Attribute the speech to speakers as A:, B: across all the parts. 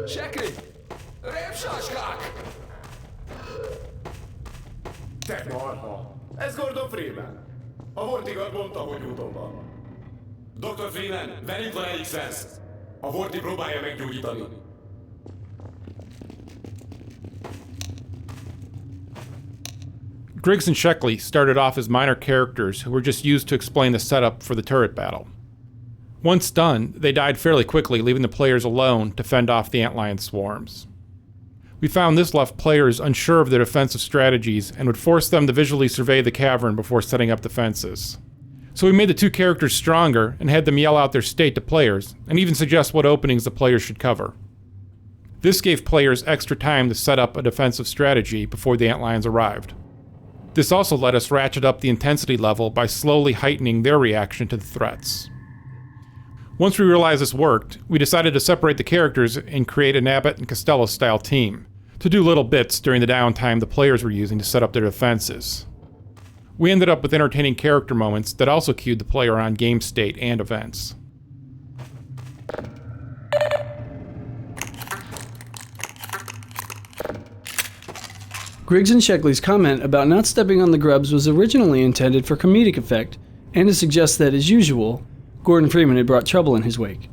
A: Shekli! Répsaskák!
B: Te marha! Ez Gordon Freeman! A Vortigard mondta, hogy úton van.
C: Dr. Freeman, velünk van egy X-Sense. A Vorti próbálja meggyógyítani.
D: Griggs and Sheckley started off as minor characters who were just used to explain the setup for the turret battle. Once done, they died fairly quickly, leaving the players alone to fend off the antlion swarms. We found this left players unsure of their defensive strategies and would force them to visually survey the cavern before setting up defenses. So we made the two characters stronger and had them yell out their state to players, and even suggest what openings the players should cover. This gave players extra time to set up a defensive strategy before the antlions arrived. This also let us ratchet up the intensity level by slowly heightening their reaction to the threats. Once we realized this worked, we decided to separate the characters and create an Abbott and Costello style team, to do little bits during the downtime the players were using to set up their defenses. We ended up with entertaining character moments that also cued the player on game state and events.
E: Griggs and Sheckley's comment about not stepping on the grubs was originally intended for comedic effect, and to suggest that, as usual, Gordon Freeman had brought trouble in his wake.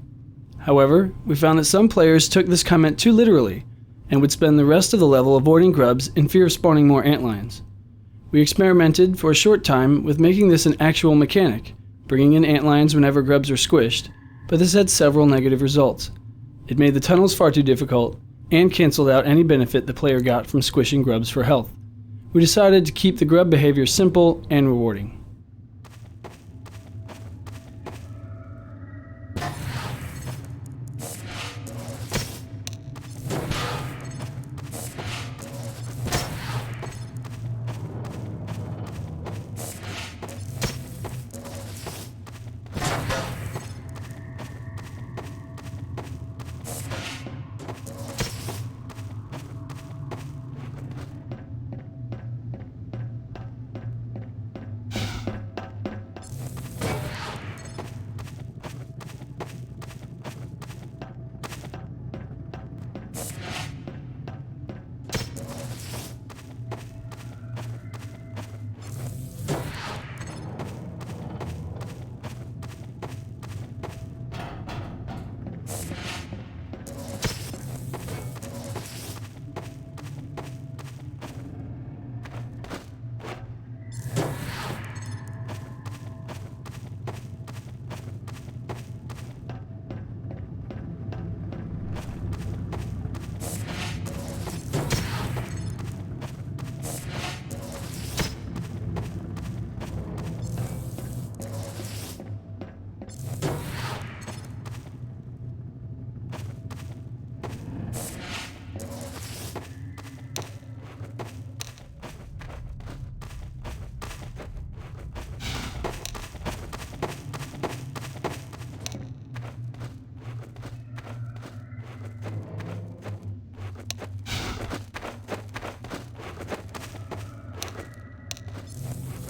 E: However, we found that some players took this comment too literally, and would spend the rest of the level avoiding grubs in fear of spawning more antlions. We experimented for a short time with making this an actual mechanic, bringing in antlions whenever grubs are squished, but this had several negative results. It made the tunnels far too difficult, and cancelled out any benefit the player got from squishing grubs for health. We decided to keep the grub behavior simple and rewarding.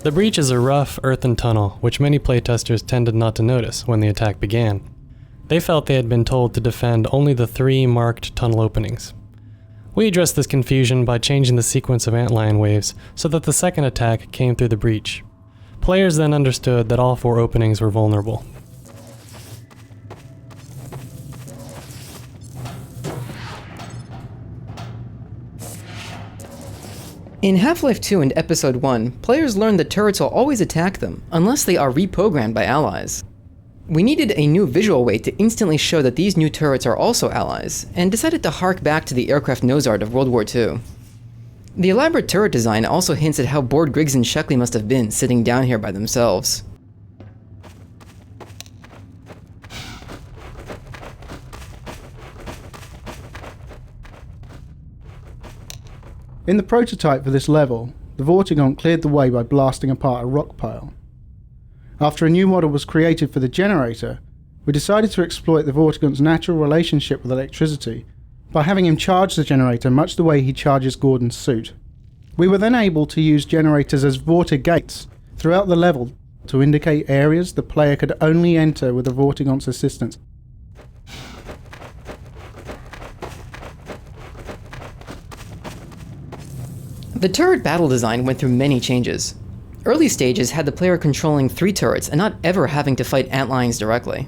F: The breach is a rough, earthen tunnel, which many playtesters tended not to notice when the attack began. They felt they had been told to defend only the 3 marked tunnel openings. We addressed this confusion by changing the sequence of antlion waves so that the second attack came through the breach. Players then understood that all 4 openings were vulnerable.
G: In Half-Life 2 and Episode 1, players learned that turrets will always attack them, unless they are reprogrammed by allies. We needed a new visual way to instantly show that these new turrets are also allies, and decided to hark back to the aircraft nose art of World War II. The elaborate turret design also hints at how bored Griggs and Sheckley must have been sitting down here by themselves.
H: In the prototype for this level, the Vortigaunt cleared the way by blasting apart a rock pile. After a new model was created for the generator, we decided to exploit the Vortigaunt's natural relationship with electricity by having him charge the generator much the way he charges Gordon's suit. We were then able to use generators as Vortigates throughout the level to indicate areas the player could only enter with the Vortigaunt's assistance.
G: The turret battle design went through many changes. Early stages had the player controlling 3 turrets and not ever having to fight antlions directly.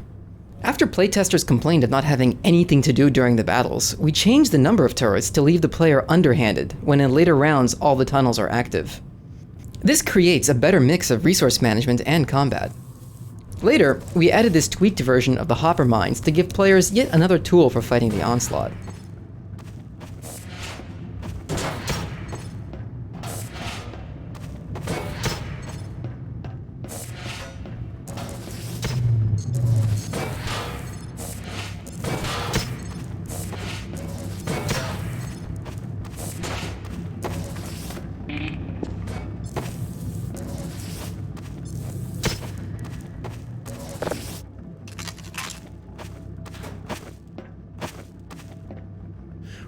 G: After playtesters complained of not having anything to do during the battles, we changed the number of turrets to leave the player underhanded when in later rounds all the tunnels are active. This creates a better mix of resource management and combat. Later, we added this tweaked version of the hopper mines to give players yet another tool for fighting the onslaught.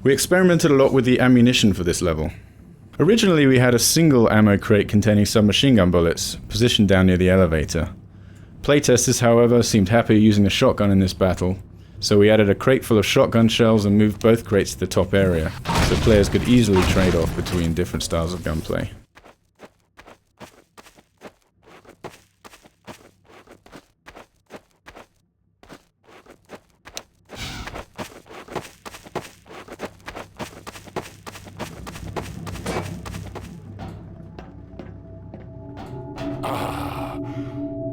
I: We experimented a lot with the ammunition for this level. Originally we had a single ammo crate containing submachine gun bullets, positioned down near the elevator. Playtesters, however, seemed happier using a shotgun in this battle, so we added a crate full of shotgun shells and moved both crates to the top area, so players could easily trade off between different styles of gunplay.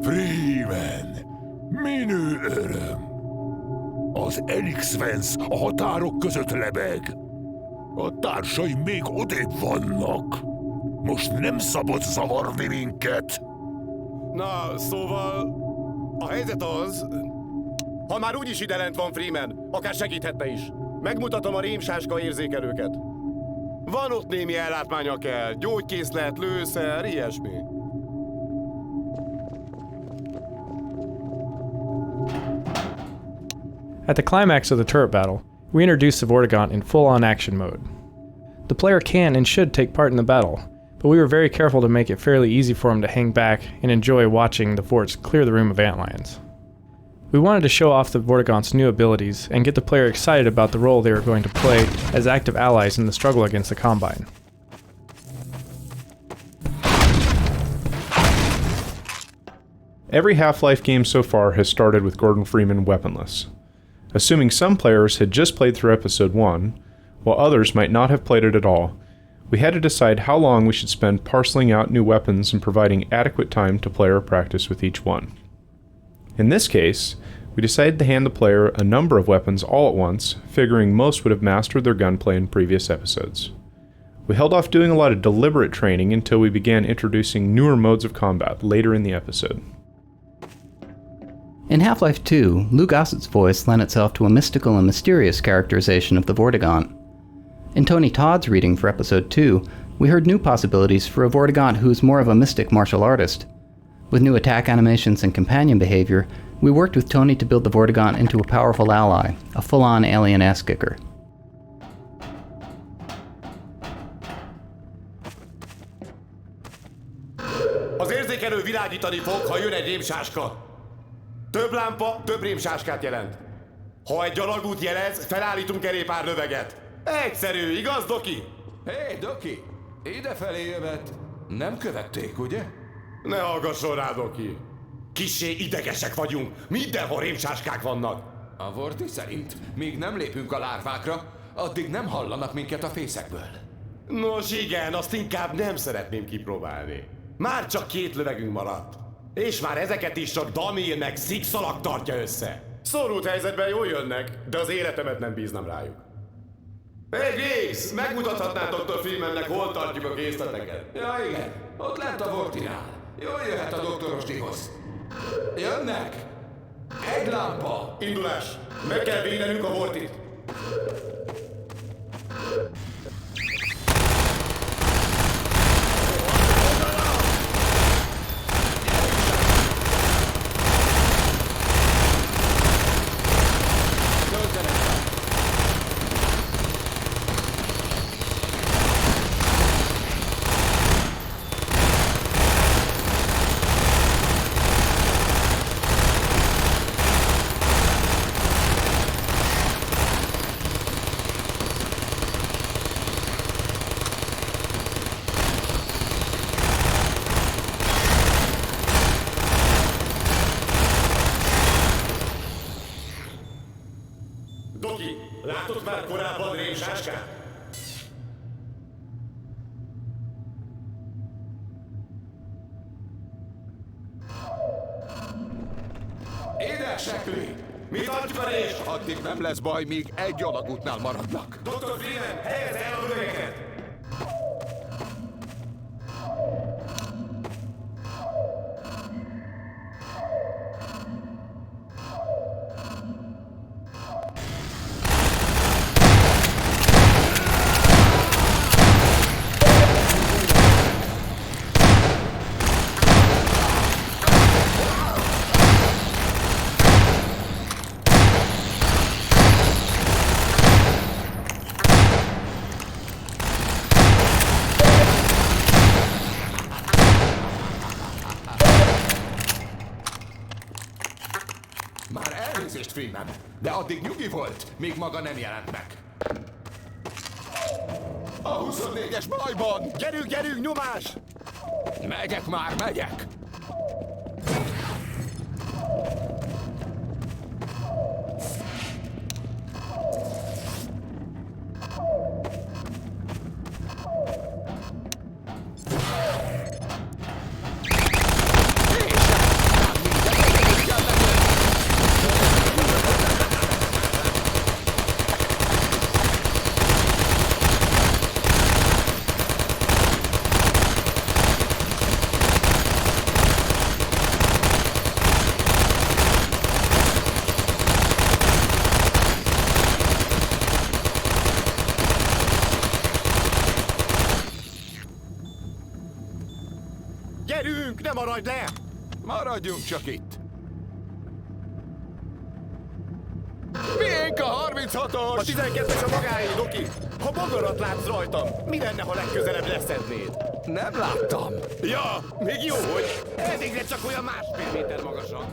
J: Freeman! Minő öröm! Az Elixvens a határok között lebeg. A társaim még odébb vannak. Most nem szabad zavarni minket.
B: Na, szóval... A helyzet az... Ha már úgyis ide lent van Freeman, akár segíthetne is. Megmutatom a rémsáska érzékelőket. Van ott némi ellátmánya kell, gyógykészlet, lőszer, ilyesmi.
D: At the climax of the turret battle, we introduced the Vortigaunt in full-on action mode. The player can and should take part in the battle, but we were very careful to make it fairly easy for him to hang back and enjoy watching the forts clear the room of antlions. We wanted to show off the Vortigaunt's new abilities and get the player excited about the role they were going to play as active allies in the struggle against the Combine.
K: Every Half-Life game so far has started with Gordon Freeman weaponless. Assuming some players had just played through Episode 1, while others might not have played it at all, we had to decide how long we should spend parceling out new weapons and providing adequate time to player practice with each one. In this case, we decided to hand the player a number of weapons all at once, figuring most would have mastered their gunplay in previous episodes. We held off doing a lot of deliberate training until we began introducing newer modes of combat later in the episode.
L: In Half-Life 2, Lou Gossett's voice lent itself to a mystical and mysterious characterization of the Vortigaunt. In Tony Todd's reading for Episode 2, we heard new possibilities for a Vortigaunt who's more of a mystic martial artist. With new attack animations and companion behavior, we worked with Tony to build the Vortigaunt into a powerful ally, a full-on alien ass-kicker.
B: Az érzékelő világítani fog, ha jön egy rémsáska. Több lámpa, több rémsáskát jelent. Ha egy gyalogút jelez, felállítunk elé pár löveget. Egyszerű, igaz, Doki?
A: Hé, Doki! Idefelé jövet. Nem követték, ugye?
B: Ne hallgasson rá, Doki. Kissé idegesek vagyunk, mindenhol rémsáskák vannak.
A: A Vorti szerint, míg nem lépünk a lárvákra, addig nem hallanak minket a fészekből.
B: Nos igen, azt inkább nem szeretném kipróbálni. Már csak 2 lövegünk maradt. És már ezeket is csak Damil meg Szigszalag tartja össze. Szorult helyzetben jól jönnek, de az életemet nem bíznám rájuk. Hey Graves, megmutathatnád Dr. Freemannek, hol tartjuk a készleteket?
A: Ja igen, ott lent a Vortinál. Jól jöhet a doktorosdihoz. Jönnek! Egy lámpa!
B: Indulás! Meg kell védenünk a Vortit! Doki, látott már korábban rémsáskát?
A: Ide, Sekli!
B: Mi tartjuk a rést?
A: Addig nem lesz baj, míg egy alagútnál maradnak.
B: Dr. Freeman, helyezz el a lövegeket!
A: Már elnézést, Freeman, de addig nyugi volt, míg maga nem jelent meg. A 24-es bajban!
B: Gyerünk, nyomás!
A: Megyek már, megyek!
B: Gyerünk, ne maradj le!
A: Maradjunk csak itt. Miénk a 36-os?
B: A 12-es a magáé, Doki! Ha bogarat látsz rajtam, mi lenne, ha legközelebb leszednéd?
A: Nem láttam.
B: Ja, még jó, hogy eddigre csak olyan 1,5 méter magasak.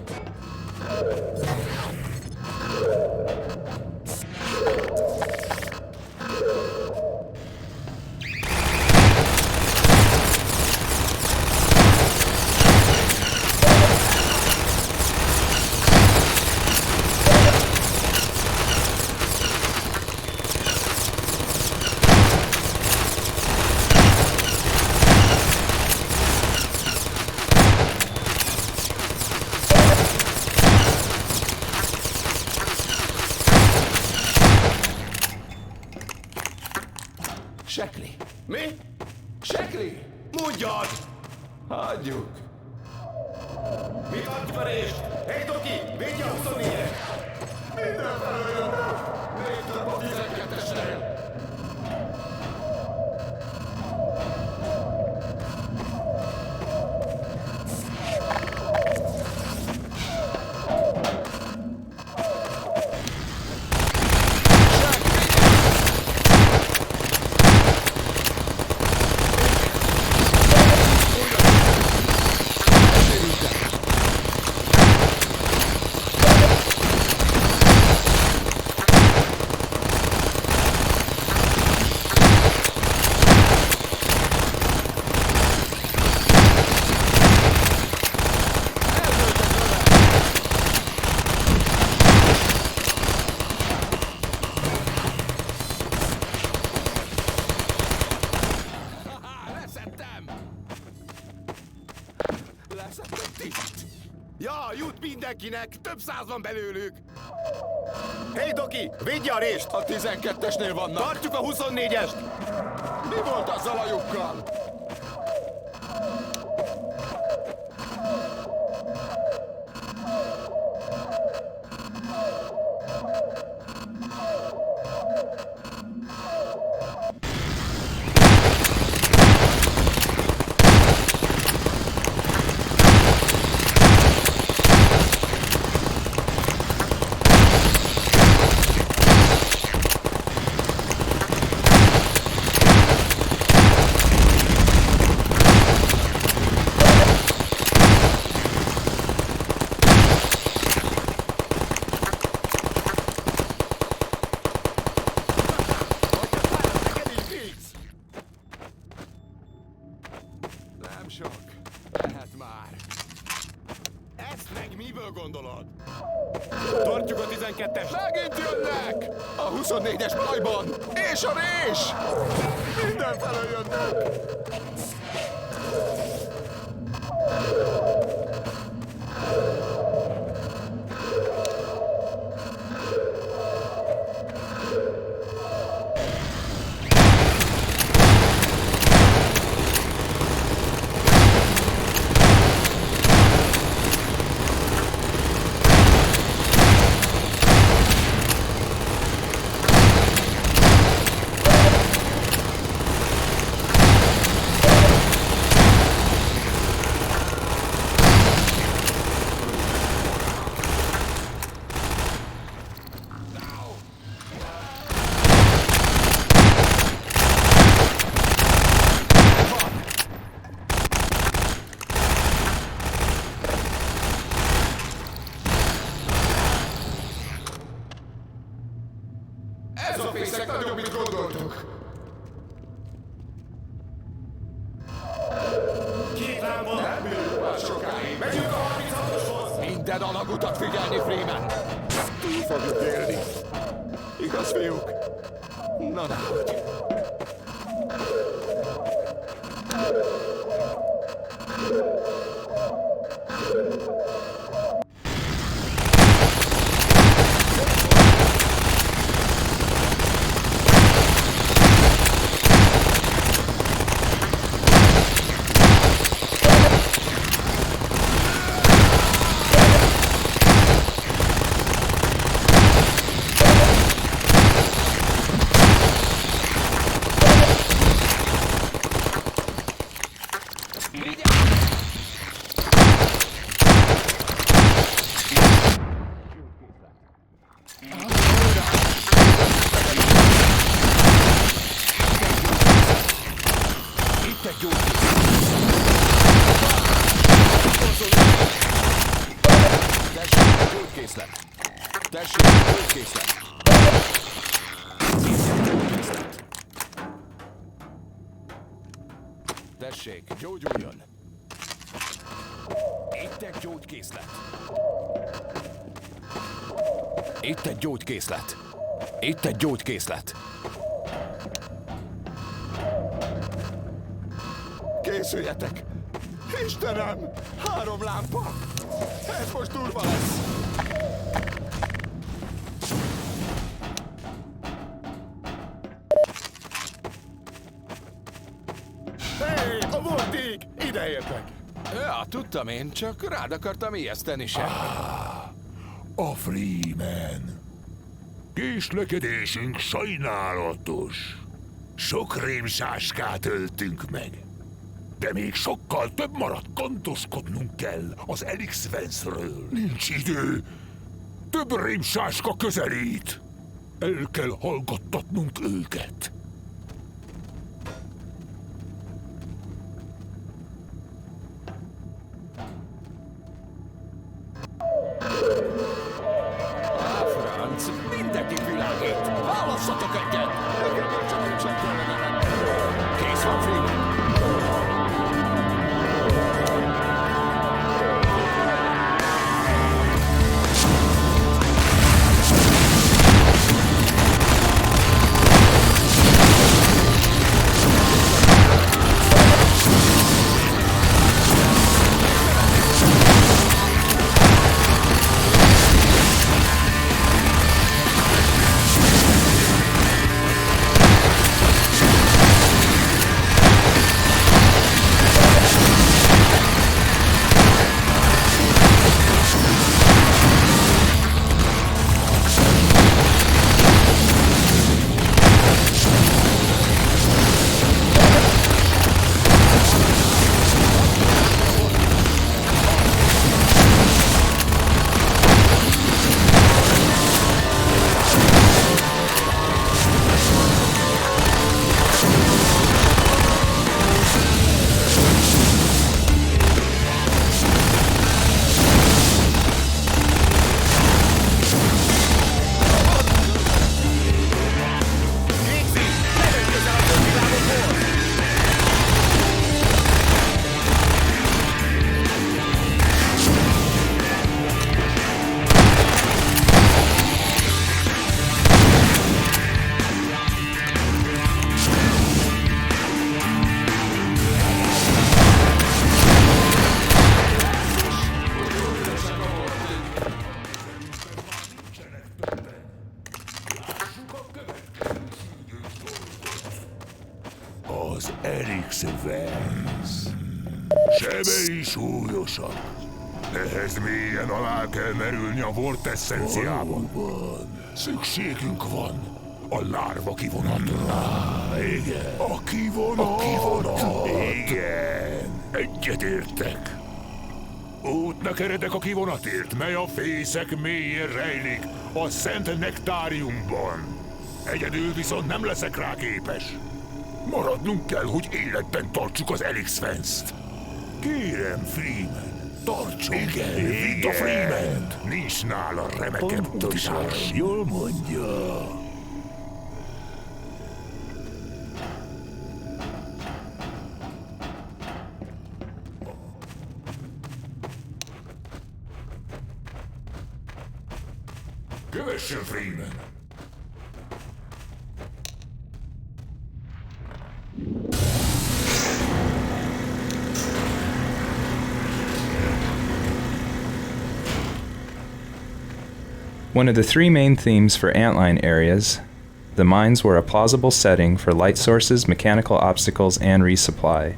A: Sekli.
B: Mi?
A: Sekli!
B: Mondjad!
A: Hagyjuk.
B: Mi tartjuk a rést? Hey, Doki, védj a 24-et!
A: Mindenfelől jönnek! Még több a 12-esnél!
B: Ja, jut mindenkinek! Több száz van belőlük! Hey, Doki, védj a rést!
A: A 12-esnél vannak.
B: Tartjuk a 24-est!
A: Mi volt azzal a lyukkal? Megint jönnek! A 24-es bajban! És a rés! Mindenfelől jönnek! Ez a fészek nagyobb, mint gondoltuk.
C: Két lámpa!
A: Nem bírjuk már sokáig. Megyünk a 36-oshoz! Minden alagutat figyelni, Freeman! Túl fogjuk élni. Igaz, fiúk? Na, nehogy. Tessék, gyógykészlet! Tessék, gyógyuljon! Itt egy gyógykészlet! Itt egy gyógykészlet! Itt egy gyógykészlet! Készüljetek! Istenem! 3 lámpa! Ez most durva lesz!
J: Hé, a voltig! Ide értek!
A: Ja, tudtam én, csak rád akartam ijeszteni sem.
J: A Freeman. Késlekedésünk sajnálatos. Sok rémsáskát öltünk meg. De még sokkal több maradt, gondoskodnunk kell az Elix Vance-ről. Nincs idő. Több rémsáska közelít. El kell hallgattatnunk őket.
A: Franc, mindenki világít! Válasszatok egyet! Nekem már csak nincsen kellene lenni. Kész van, Freeman!
J: Az Elix Vance. Sebei súlyosak. Ehhez mélyen alá kell merülni a vortesszenciában. Szükségünk van a lárva kivonatra. Igen. A kivonat. Igen. Egyetértek. Útnak eredek a kivonatért, mely a fészek mélyén rejlik, a szent nektáriumban. Egyedül viszont nem leszek rá képes. Maradnunk kell, hogy életben tartsuk az Elix Vance-t. Kérem, Freeman, tartson! Igen, vidd a Freeman-t! Nincs nála remekebb tudás. Jól mondja. Kövessen, Freeman!
M: One of the three main themes for antline areas, the mines were a plausible setting for light sources, mechanical obstacles, and resupply.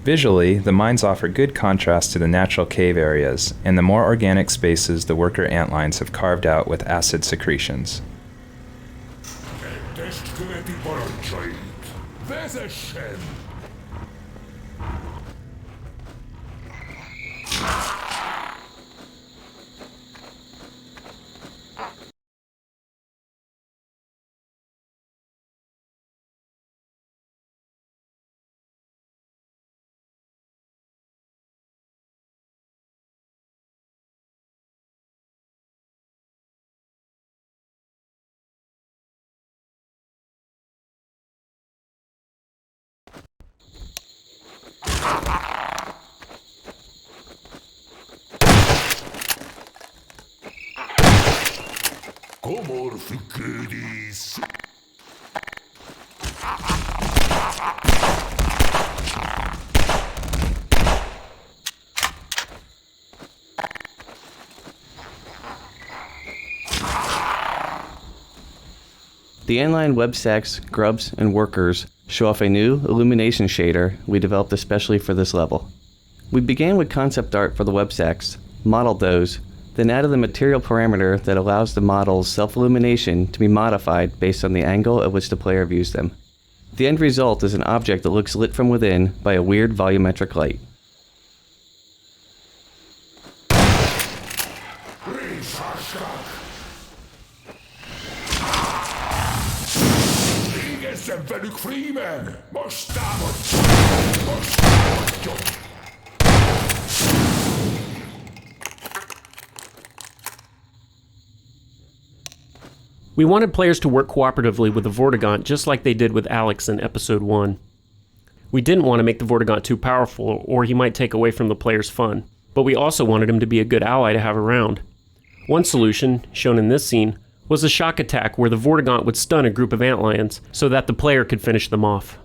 M: Visually, the mines offer good contrast to the natural cave areas and the more organic spaces the worker antlines have carved out with acid secretions.
J: Test követi parancsait. Vezessen! Komor függődísz!
N: The inline web stacks, grubs, and workers show off a new illumination shader we developed especially for this level. We began with concept art for the web stacks, modeled those, then added the material parameter that allows the model's self-illumination to be modified based on the angle at which the player views them. The end result is an object that looks lit from within by a weird volumetric light.
J: Végezzen velük, Freeman! Most támadj! Most támadjon!
O: We wanted players to work cooperatively with the Vortigaunt just like they did with Alex in Episode 1. We didn't want to make the Vortigaunt too powerful or he might take away from the player's fun, but we also wanted him to be a good ally to have around. One solution, shown in this scene, was a shock attack where the Vortigaunt would stun a group of antlions so that the player could finish them off.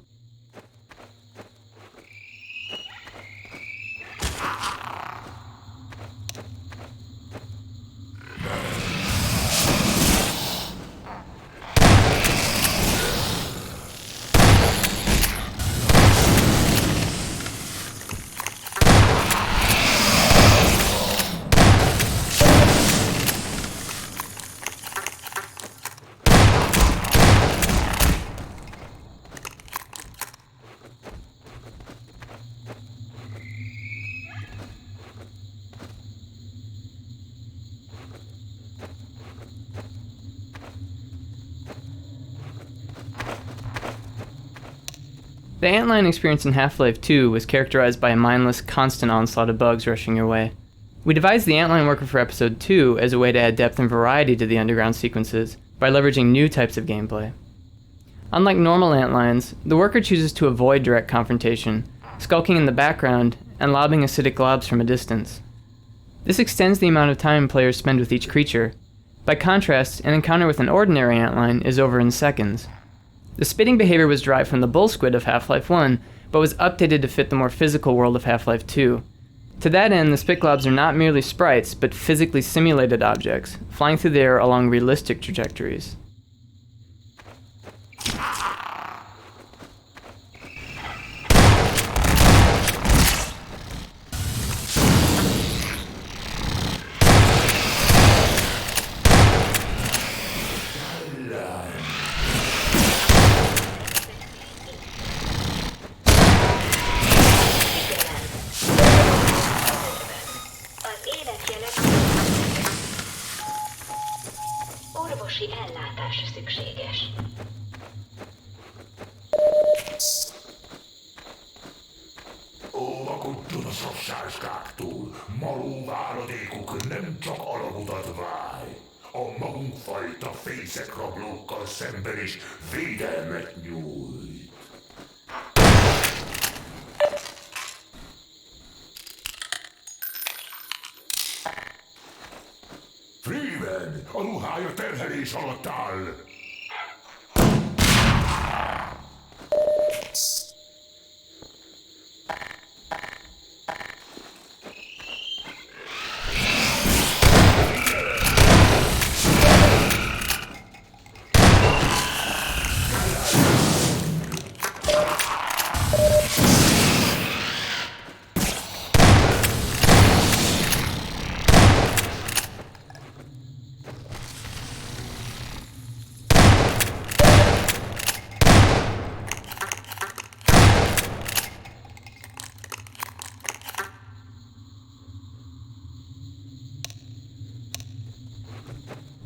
G: The antline experience in Half-Life 2 was characterized by a mindless, constant onslaught of bugs rushing your way. We devised the antline worker for Episode 2 as a way to add depth and variety to the underground sequences by leveraging new types of gameplay. Unlike normal antlines, the worker chooses to avoid direct confrontation, skulking in the background and lobbing acidic globs from a distance. This extends the amount of time players spend with each creature. By contrast, an encounter with an ordinary antline is over in seconds. The spitting behavior was derived from the bull squid of Half-Life 1, but was updated to fit the more physical world of Half-Life 2. To that end, the spit globs are not merely sprites, but physically simulated objects, flying through the air along realistic trajectories.
P: orvosi ellátás szükséges.
J: Óvakodjon a szassáskáktól, maló váradékuk nem csak alagutat váj. A magunk fajta fészekrablókkal szemben is védelmet nyújt. Freeman, a ruhája terhelés alatt áll.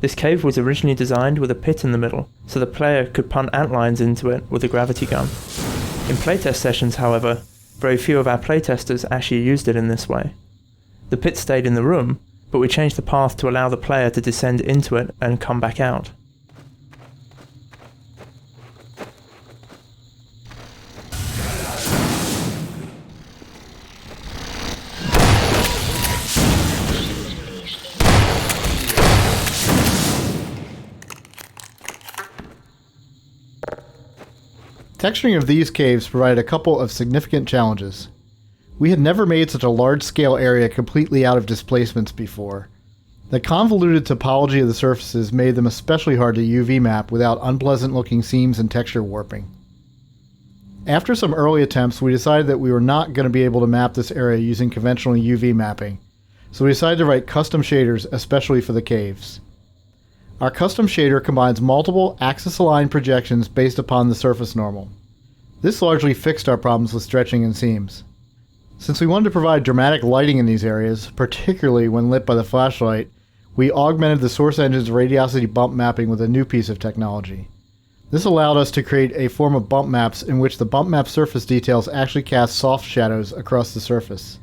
Q: This cave was originally designed with a pit in the middle, so the player could punt antlions into it with a gravity gun. In playtest sessions, however, very few of our playtesters actually used it in this way. The pit stayed in the room, but we changed the path to allow the player to descend into it and come back out.
H: Texturing of these caves provided a couple of significant challenges. We had never made such a large-scale area completely out of displacements before. The convoluted topology of the surfaces made them especially hard to UV map without unpleasant-looking seams and texture warping. After some early attempts, we decided that we were not going to be able to map this area using conventional UV mapping, so we decided to write custom shaders especially for the caves. Our custom shader combines multiple axis-aligned projections based upon the surface normal. This largely fixed our problems with stretching and seams. Since we wanted to provide dramatic lighting in these areas, particularly when lit by the flashlight, we augmented the source engine's radiosity bump mapping with a new piece of technology. This allowed us to create a form of bump maps in which the bump map surface details actually cast soft shadows across the surface.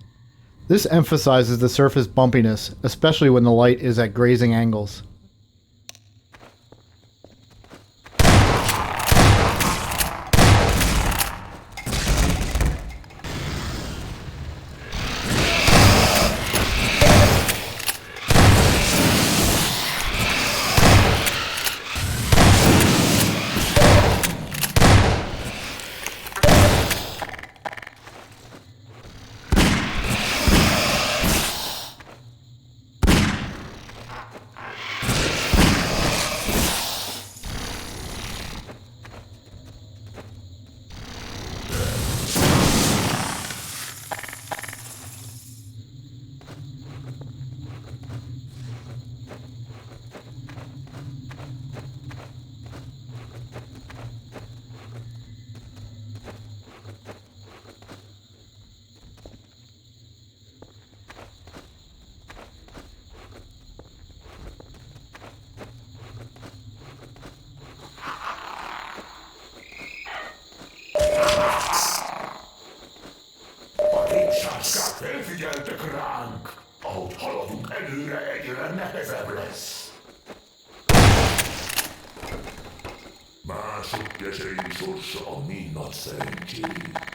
H: This emphasizes the surface bumpiness, especially when the light is at grazing angles.
J: Felfigyeltek ránk! Ahogy haladunk előre, egyre nehezebb lesz. Mások kesei sorsa a mi nagy szerencsénk.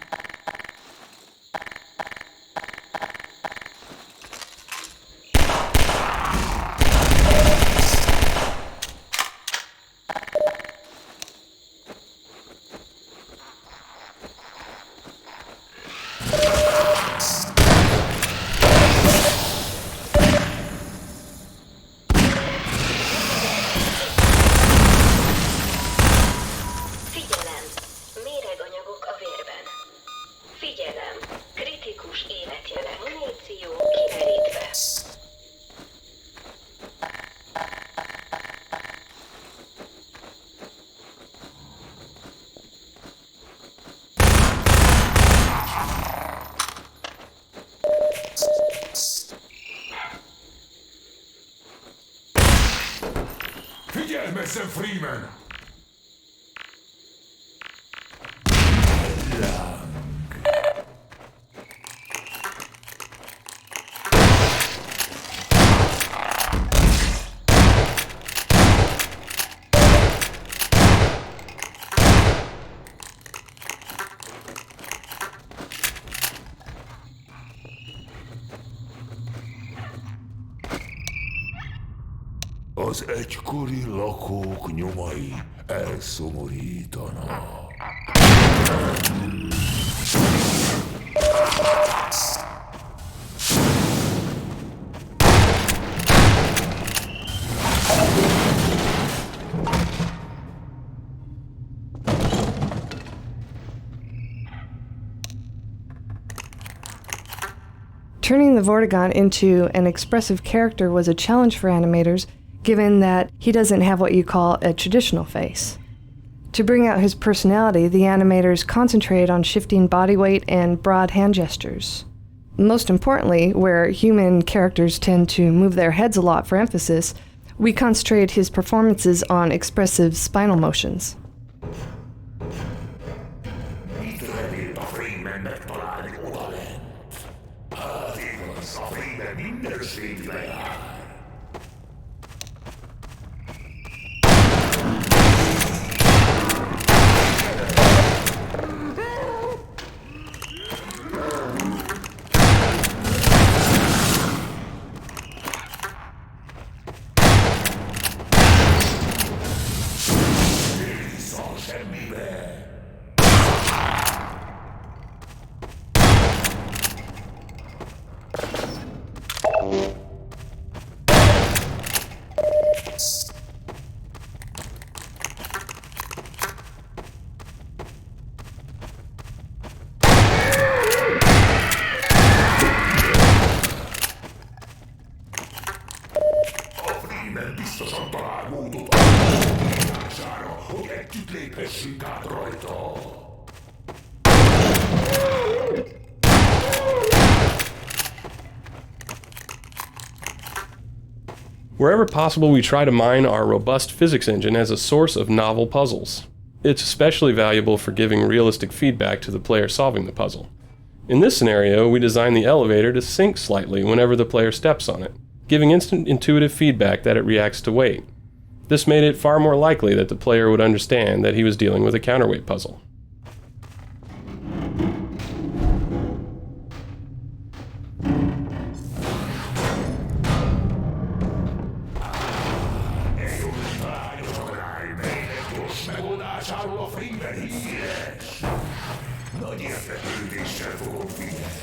J: Figyelmezzen, Freeman! Az egykori lakók nyomai elszomorítanak.
R: Turning the Vortigaunt into an expressive character was a challenge for animators, given that he doesn't have what you call a traditional face. To bring out his personality, the animators concentrated on shifting body weight and broad hand gestures. Most importantly, where human characters tend to move their heads a lot for emphasis, we concentrated his performances on expressive spinal motions. Biztosan talál módot a hogy együtt léphessünk át rajta.
S: Wherever possible, we try to mine our robust physics engine as a source of novel puzzles. It's especially valuable for giving realistic feedback to the player solving the puzzle. In this scenario, we designed the elevator to sink slightly whenever the player steps on it, giving instant intuitive feedback that it reacts to weight. This made it far more likely that the player would understand that he was dealing with a counterweight puzzle.
J: Nagy érdeklődéssel fogom figyelni.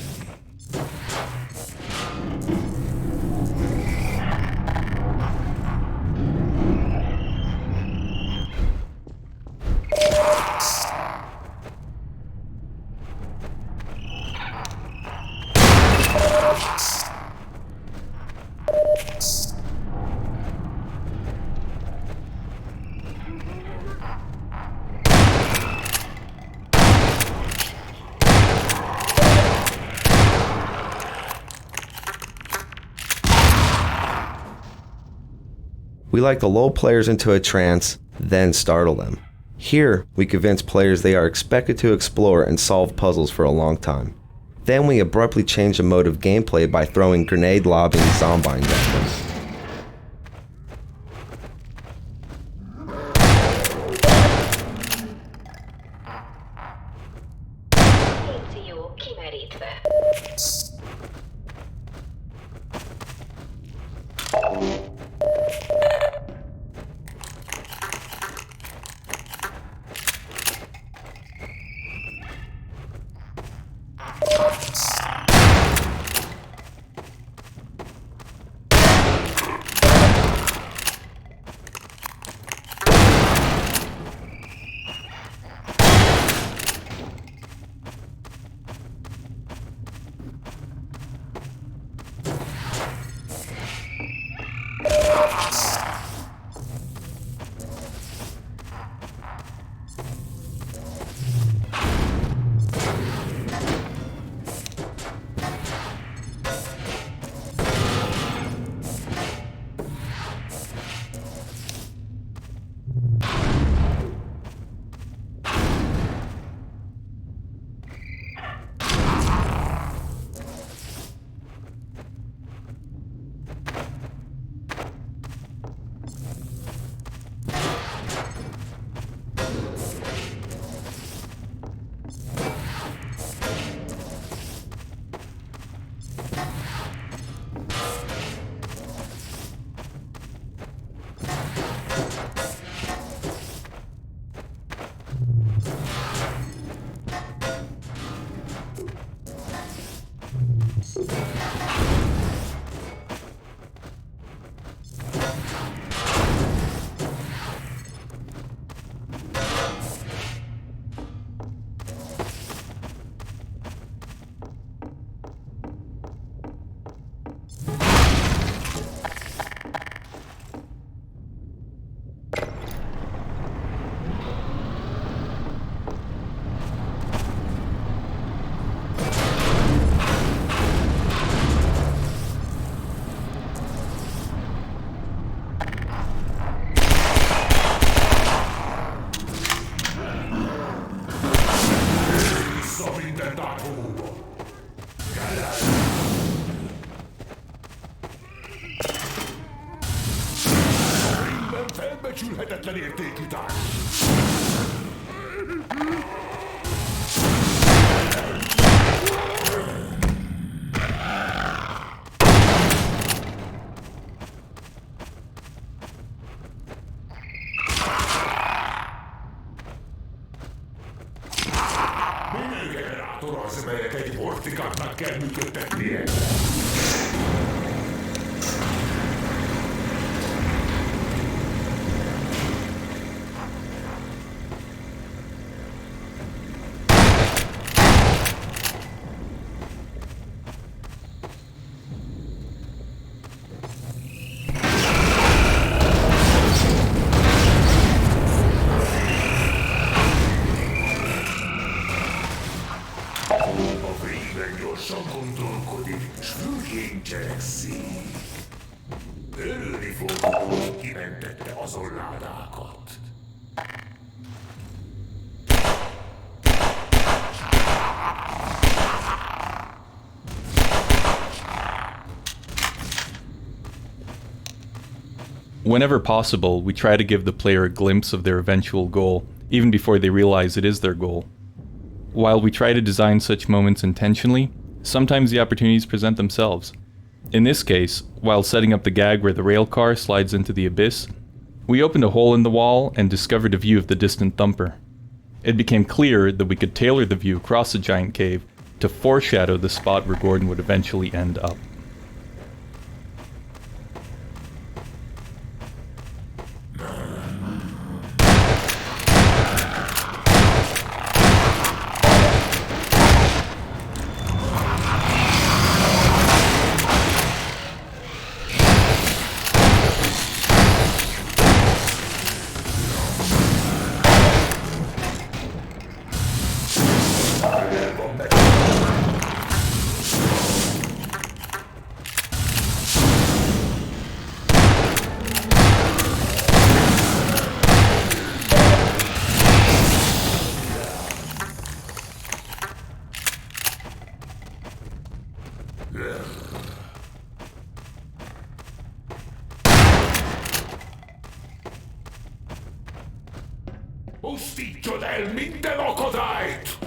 T: We like to lull players into a trance, then startle them. Here, we convince players they are expected to explore and solve puzzles for a long time. Then we abruptly change the mode of gameplay by throwing grenade-lobbing zombines at them.
P: Pozíció kimerítve.
J: kapitán! Minden generátor az, melyet egy vortikáknak kell működtetnie. A Freeman gyorsan gondolkodik, s fülkén cselekszik. Örülni fog, hogy kimentette azon ládákat.
M: Whenever possible, we try to give the player a glimpse of their eventual goal, even before they realize it is their goal. While we try to design such moments intentionally, sometimes the opportunities present themselves. In this case, while setting up the gag where the rail car slides into the abyss, we opened a hole in the wall and discovered a view of the distant thumper. It became clear that we could tailor the view across the giant cave to foreshadow the spot where Gordon would eventually end up.
J: Pusztítsod el minden akadályt!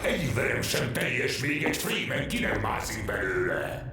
J: Egy verem sem teljes, még egy Freeman ki nem mászik belőle.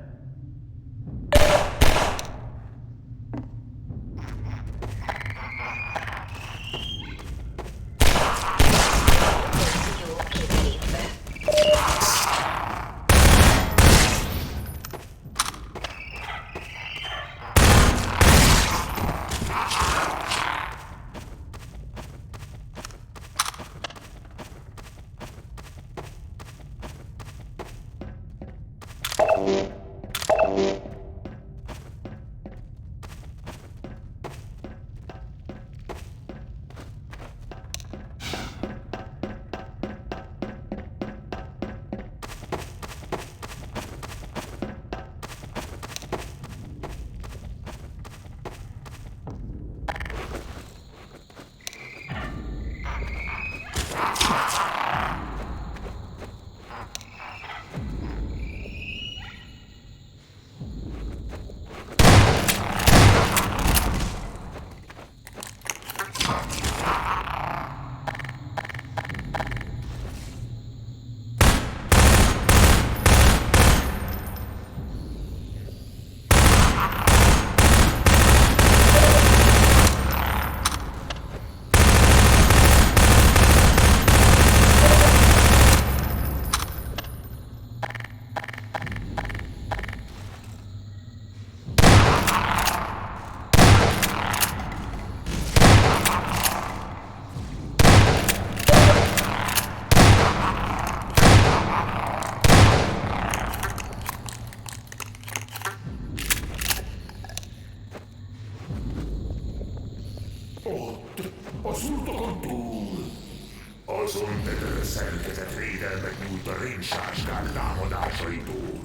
J: szerkezet védelmet nyújt a rémsáskák támadásaitól.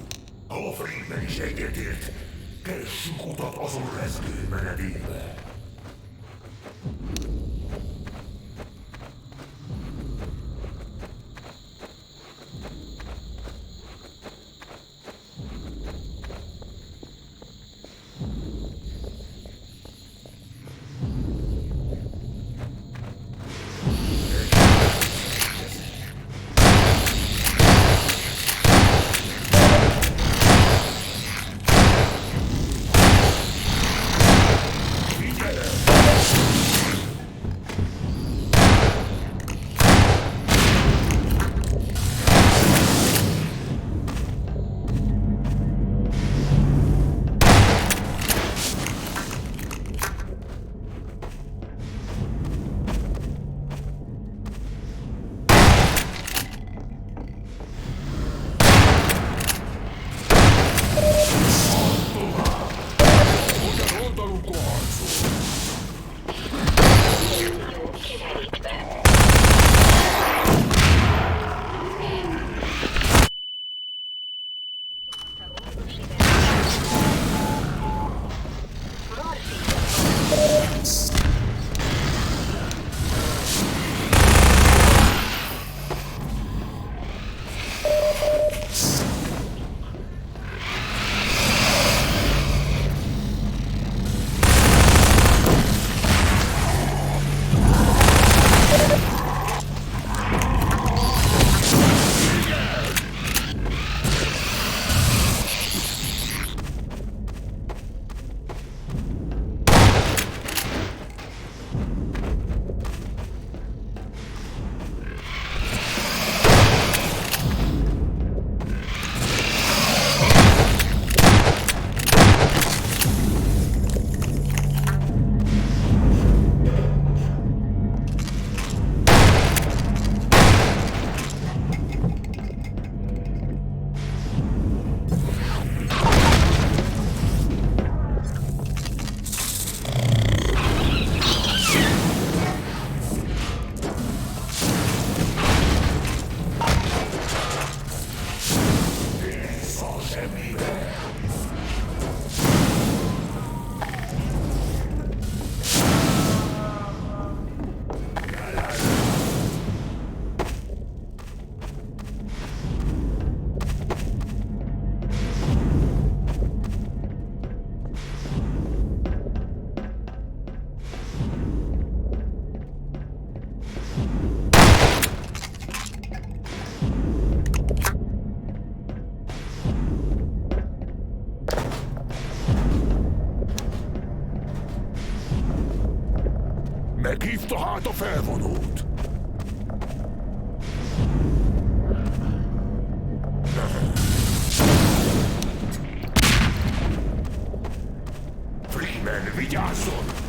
J: Ha a Friedman is egyetért, keressünk utat azon rezgő menedékbe. Meghívta hát a felvonót. Freeman, vigyázzon!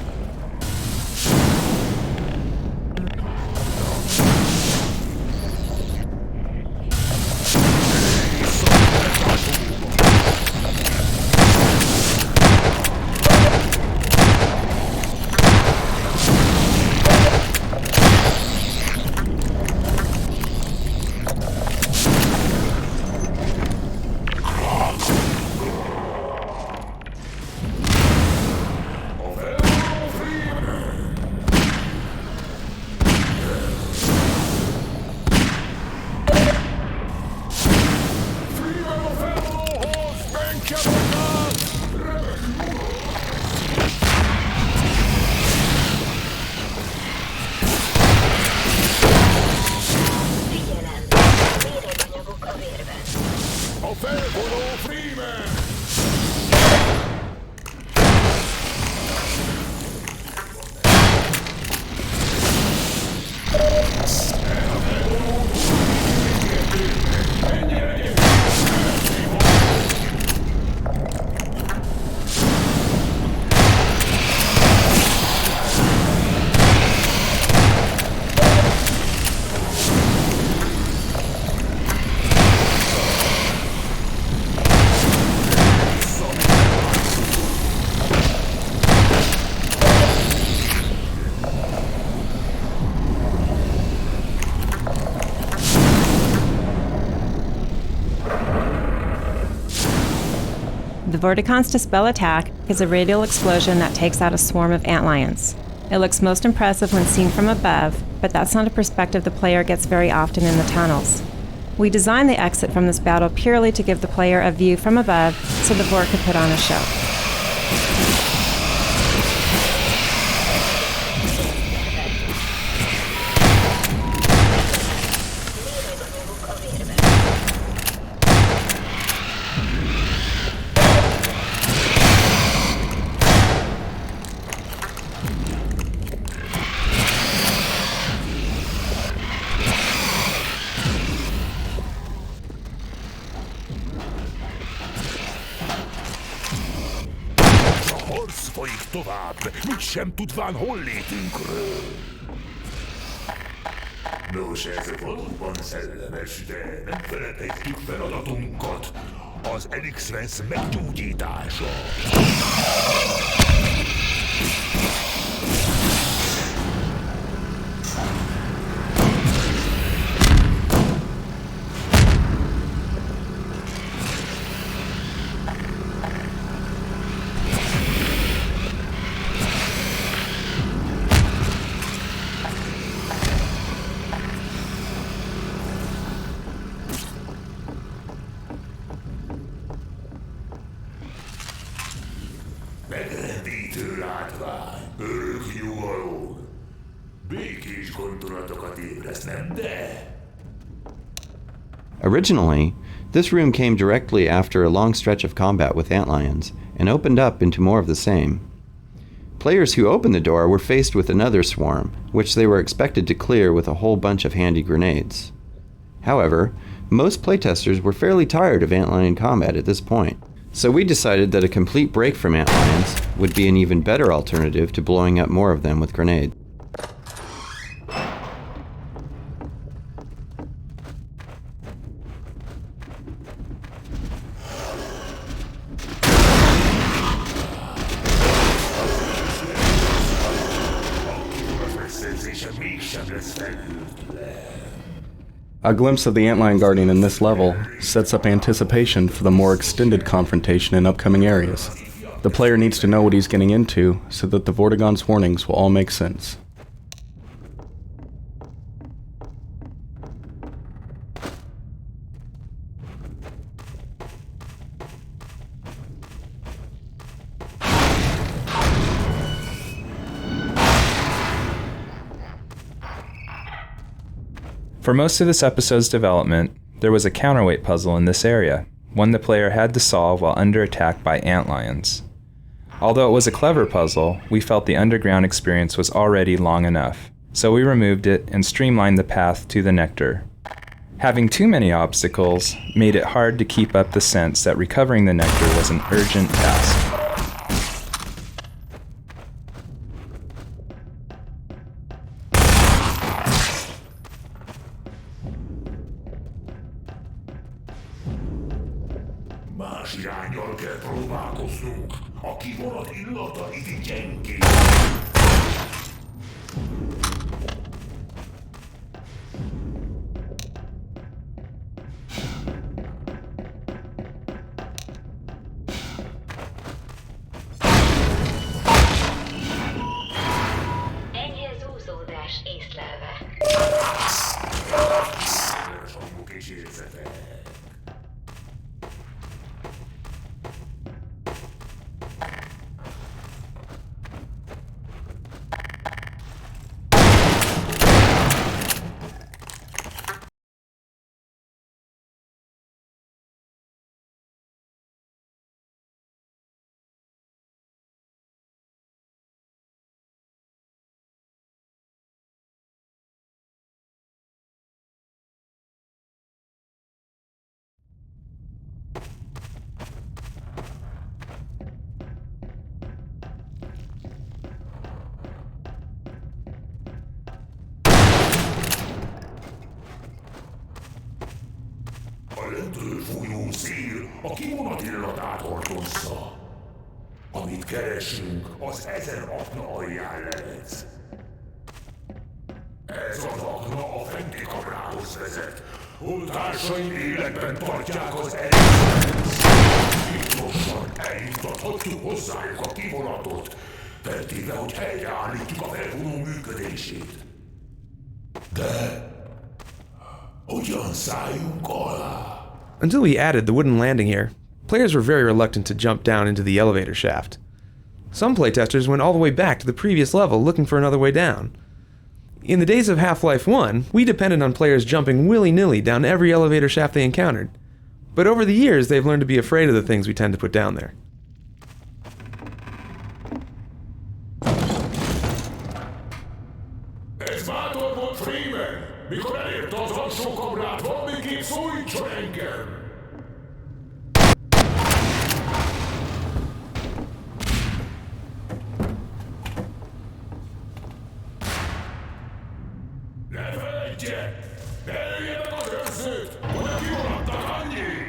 J: A felvonó Freeman!
U: The Vorticon's Dispel attack is a radial explosion that takes out a swarm of antlions. It looks most impressive when seen from above, but that's not a perspective the player gets very often in the tunnels. We designed the exit from this battle purely to give the player a view from above so the Vort could put on a show.
J: Folyik tovább, mit sem tudván hol létünkről. Nos, ez valóban szellemes, de nem felejtjük feladatunkat. Az Elixvens meggyógyítása. Megrendítő látvány, örök nyugalom. Békés gondolatokat ébreszt, nem de?
L: Originally, this room came directly after a long stretch of combat with antlions, and opened up into more of the same. Players who opened the door were faced with another swarm, which they were expected to clear with a whole bunch of handy grenades. However, most playtesters were fairly tired of antlion combat at this point, so we decided that a complete break from antlions would be an even better alternative to blowing up more of them with grenades.
I: A glimpse of the Antlion Guardian in this level sets up anticipation for the more extended confrontation in upcoming areas. The player needs to know what he's getting into so that the Vortigaunt's warnings will all make sense.
M: For most of this episode's development, there was a counterweight puzzle in this area, one the player had to solve while under attack by antlions. Although it was a clever puzzle, we felt the underground experience was already long enough, so we removed it and streamlined the path to the nectar. Having too many obstacles made it hard to keep up the sense that recovering the nectar was an urgent task.
J: Más iránnyal kell próbálkoznunk. A kivonat illata itt gyengé.
P: Enyhe zúzódás észlelve.
J: Hangok és érzetek. A lentről fújó szél a kivonat illatát hordozza. Amit keresünk, az ezen akna alján lehet. Ez az akna a fenti kamrához vezet, hol társaim életben tartják az Elixvens. Itt lassan adhatjuk hozzájuk a kivonatot, feltéve, hogy helyreállítjuk a felvonó működését. De hogyan szálljunk alá?
E: Until we added the wooden landing here, players were very reluctant to jump down into the elevator shaft. Some playtesters went all the way back to the previous level looking for another way down. In the days of Half-Life 1, we depended on players jumping willy-nilly down every elevator shaft they encountered. But over the years, they've learned to be afraid of the things we tend to put down there.
J: Ez bátor volt Freeman! Mikor elérte az alsó kamrát, valamiképp szólítson engem! Ne felejtje! Ne ölje meg az őrzőt! Hogy a kivonatnak annyi!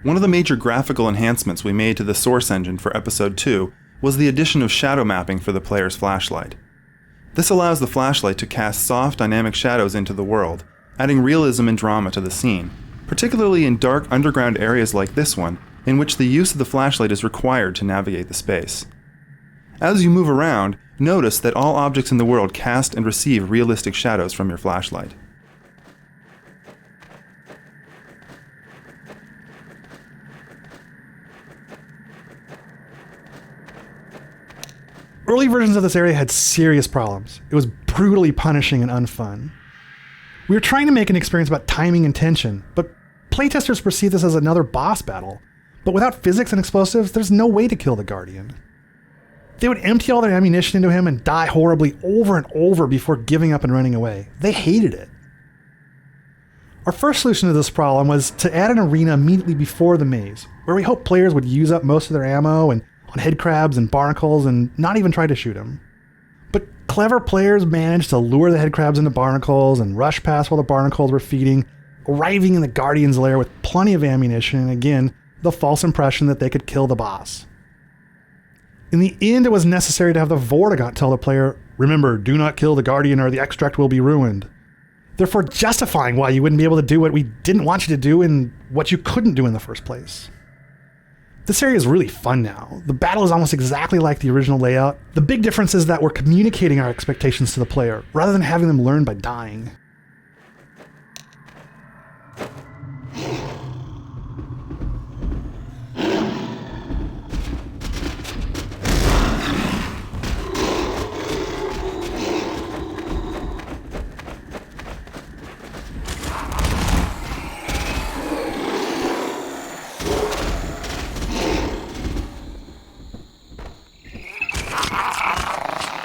V: One of the major graphical enhancements we made to the source engine for Episode 2 was the addition of shadow mapping for the player's flashlight. This allows the flashlight to cast soft, dynamic shadows into the world, adding realism and drama to the scene, particularly in dark underground areas like this one, in which the use of the flashlight is required to navigate the space. As you move around, notice that all objects in the world cast and receive realistic shadows from your flashlight.
W: Early versions of this area had serious problems. It was brutally punishing and unfun. We were trying to make an experience about timing and tension, but playtesters perceive this as another boss battle. But without physics and explosives, there's no way to kill the Guardian. They would empty all their ammunition into him and die horribly over and over before giving up and running away. They hated it. Our first solution to this problem was to add an arena immediately before the maze, where we hoped players would use up most of their ammo and on headcrabs and barnacles and not even try to shoot him. But clever players managed to lure the headcrabs into barnacles and rush past while the barnacles were feeding, arriving in the Guardian's lair with plenty of ammunition and again, the false impression that they could kill the boss. In the end, it was necessary to have the Vortigaunt tell the player, "Remember, do not kill the Guardian or the extract will be ruined," therefore justifying why you wouldn't be able to do what we didn't want you to do and what you couldn't do in the first place. This area is really fun now. The battle is almost exactly like the original layout. The big difference is that we're communicating our expectations to the player, rather than having them learn by dying.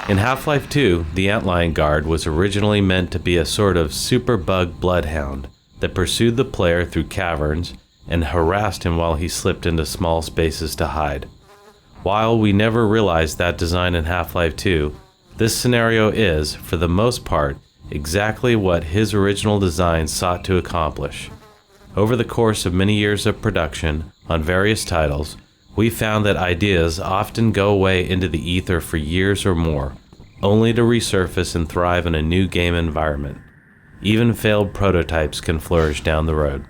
D: In Half-Life 2, the Antlion Guard was originally meant to be a sort of superbug bloodhound that pursued the player through caverns and harassed him while he slipped into small spaces to hide. While we never realized that design in Half-Life 2, this scenario is, for the most part, exactly what his original design sought to accomplish. Over the course of many years of production on various titles, we found that ideas often go away into the ether for years or more, only to resurface and thrive in a new game environment. Even failed prototypes can flourish down the road.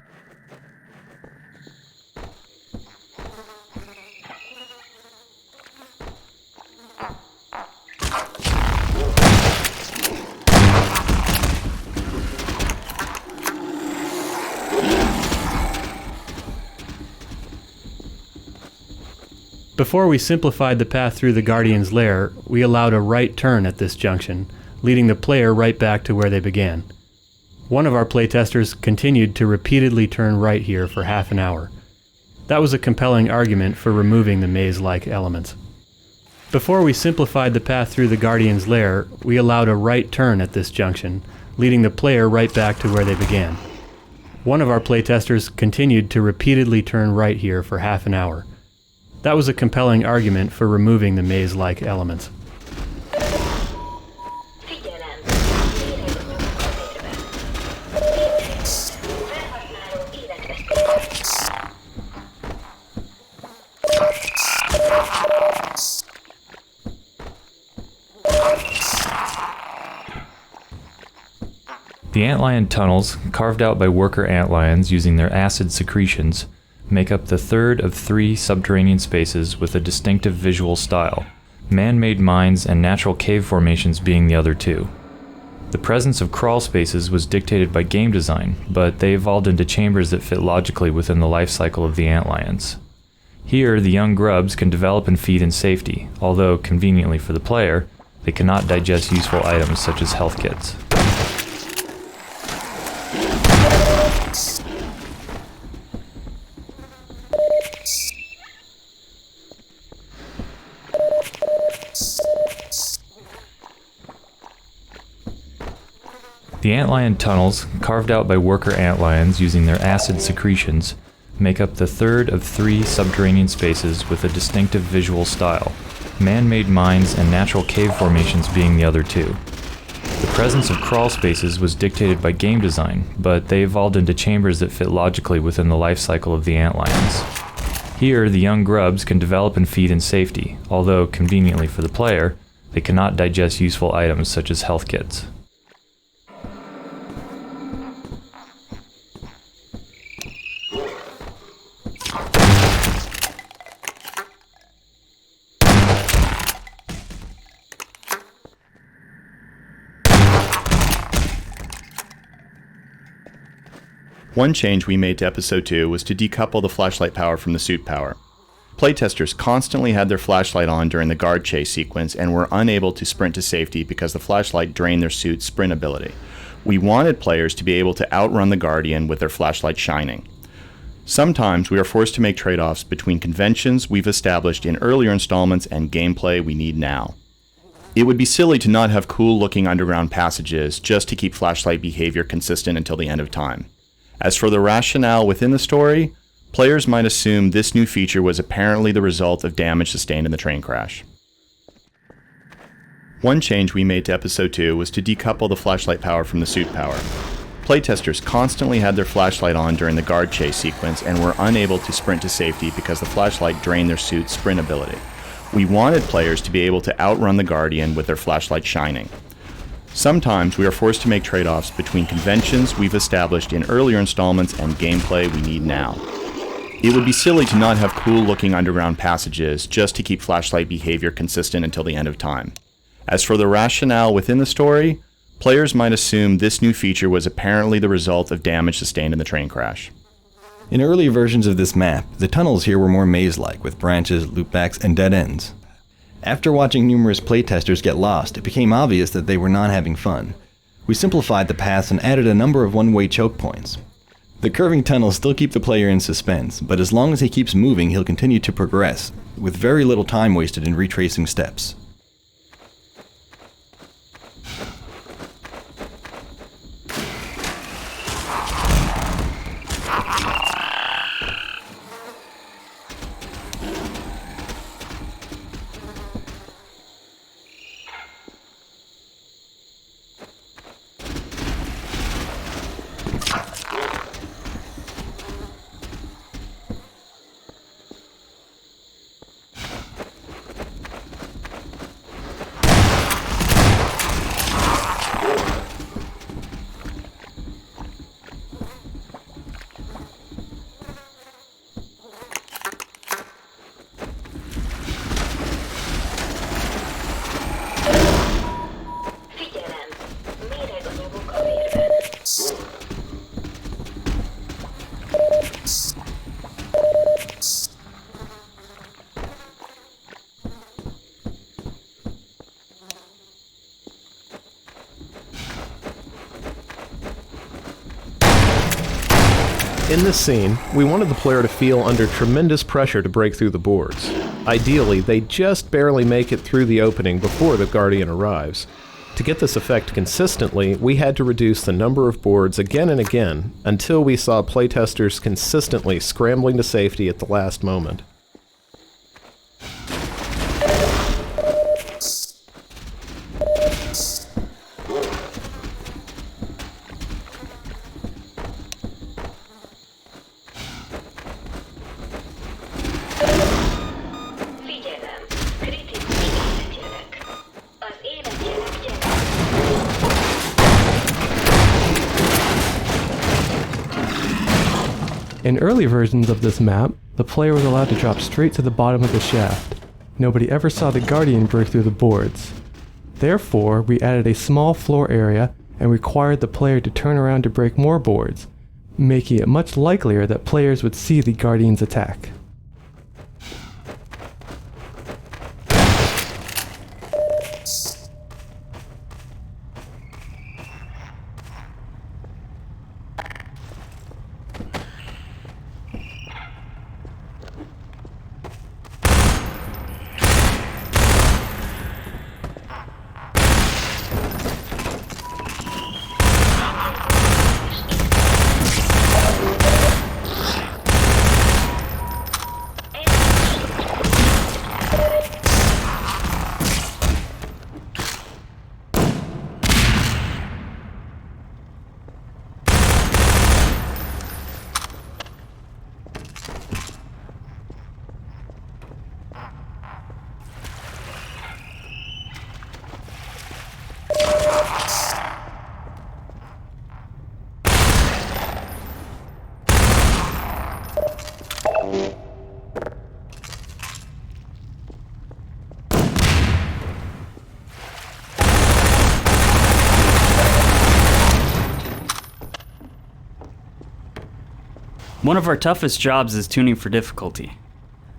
O: Before we simplified the path through the Guardian's lair, we allowed a right turn at this junction, leading the player right back to where they began. One of our playtesters continued to repeatedly turn right here for half an hour. That was a compelling argument for removing the maze-like elements. Before we simplified the path through the Guardian's lair, we allowed a right turn at this junction, leading the player right back to where they began. One of our playtesters continued to repeatedly turn right here for half an hour. That was a compelling argument for removing the maze-like elements.
M: The antlion tunnels, carved out by worker antlions using their acid secretions, make up the third of 3 subterranean spaces with a distinctive visual style, man-made mines and natural cave formations being the other 2. The presence of crawl spaces was dictated by game design, but they evolved into chambers that fit logically within the life cycle of the antlions. Here, the young grubs can develop and feed in safety, although, conveniently for the player, they cannot digest useful items such as health kits. The antlion tunnels, carved out by worker antlions using their acid secretions, make up the third of 3 subterranean spaces with a distinctive visual style, man-made mines and natural cave formations being the other 2. The presence of crawl spaces was dictated by game design, but they evolved into chambers that fit logically within the life cycle of the antlions. Here, the young grubs can develop and feed in safety, although, conveniently for the player, they cannot digest useful items such as health kits.
I: One change we made to Episode 2 was to decouple the flashlight power from the suit power. Playtesters constantly had their flashlight on during the guard chase sequence and were unable to sprint to safety because the flashlight drained their suit's sprint ability. We wanted players to be able to outrun the Guardian with their flashlight shining. Sometimes we are forced to make trade-offs between conventions we've established in earlier installments and gameplay we need now. It would be silly to not have cool-looking underground passages just to keep flashlight behavior consistent until the end of time. As for the rationale within the story, players might assume this new feature was apparently the result of damage sustained in the train crash. One change we made to Episode 2 was to decouple the flashlight power from the suit power.
B: Playtesters constantly had their flashlight on during the guard chase sequence and were unable to sprint to safety because the flashlight drained their suit's sprint ability. We wanted players to be able to outrun the Guardian with their flashlight shining. Sometimes we are forced to make trade-offs between conventions we've established in earlier installments and gameplay we need now. It would be silly to not have cool-looking underground passages just to keep flashlight behavior consistent until the end of time. As for the rationale within the story, players might assume this new feature was apparently the result of damage sustained in the train crash.
F: In early versions of this map, the tunnels here were more maze-like, with branches, loopbacks, and dead ends. After watching numerous playtesters get lost, it became obvious that they were not having fun. We simplified the paths and added a number of one-way choke points. The curving tunnels still keep the player in suspense, but as long as he keeps moving, he'll continue to progress, with very little time wasted in retracing steps.
K: In this scene, we wanted the player to feel under tremendous pressure to break through the boards. Ideally, they just barely make it through the opening before the Guardian arrives. To get this effect consistently, we had to reduce the number of boards again and again until we saw playtesters consistently scrambling to safety at the last moment.
X: In early versions of this map, the player was allowed to drop straight to the bottom of the shaft. Nobody ever saw the Guardian break through the boards. Therefore, we added a small floor area and required the player to turn around to break more boards, making it much likelier that players would see the Guardian's attack.
Y: One of our toughest jobs is tuning for difficulty.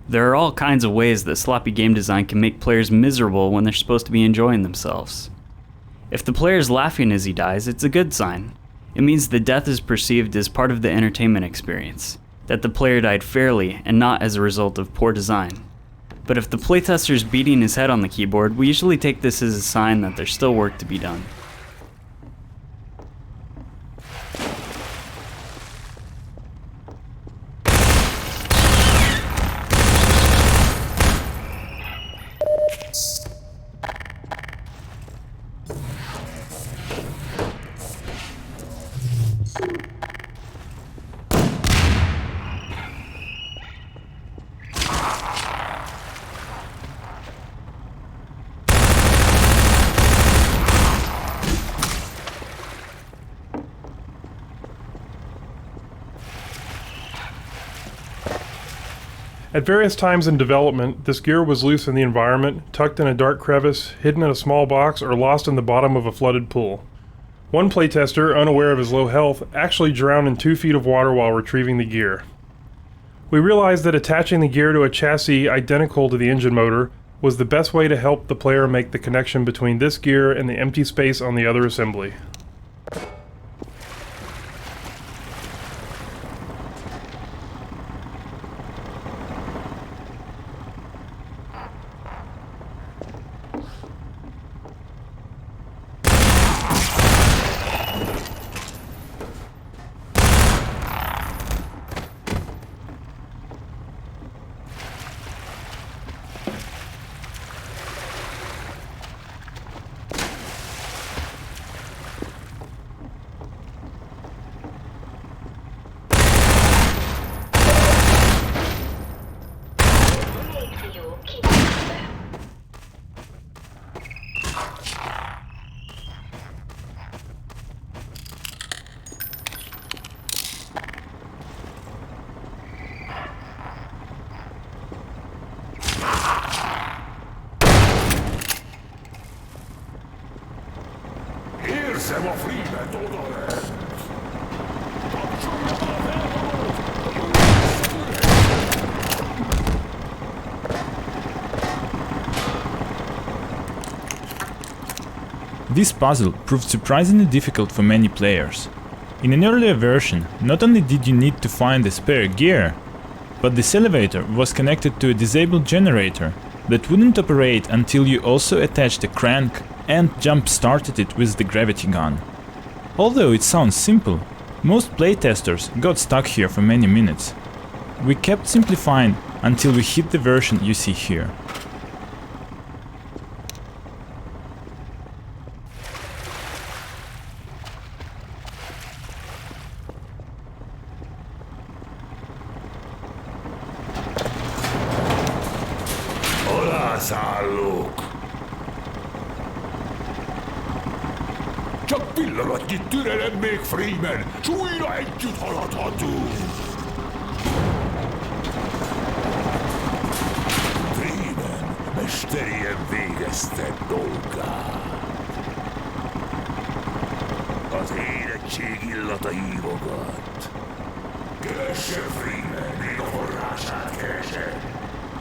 Y: There are all kinds of ways that sloppy game design can make players miserable when they're supposed to be enjoying themselves. If the player is laughing as he dies, it's a good sign. It means the death is perceived as part of the entertainment experience, that the player died fairly and not as a result of poor design. But if the playtester is beating his head on the keyboard, we usually take this as a sign that there's still work to be done.
A: At various times in development, this gear was loose in the environment, tucked in a dark crevice, hidden in a small box, or lost in the bottom of a flooded pool. One playtester, unaware of his low health, actually drowned in 2 feet of water while retrieving the gear. We realized that attaching the gear to a chassis identical to the engine motor was the best way to help the player make the connection between this gear and the empty space on the other assembly.
J: Érzem a Freeman odalent!
C: This puzzle proved surprisingly difficult for many players. In an earlier version, not only did you need to find the spare gear, but this elevator was connected to a disabled generator that wouldn't operate until you also attached a crank and jump-started it with the gravity gun. Although it sounds simple, most playtesters got stuck here for many minutes. We kept simplifying until we hit the version you see here.
J: Alászállok! Csak pillanatnyi türelem még, Freeman, s újra együtt haladhatunk! Freeman, mesterien végezted dolgát. Az érettség illata hívogat. Keressen, Freeman, még a forrását keresed.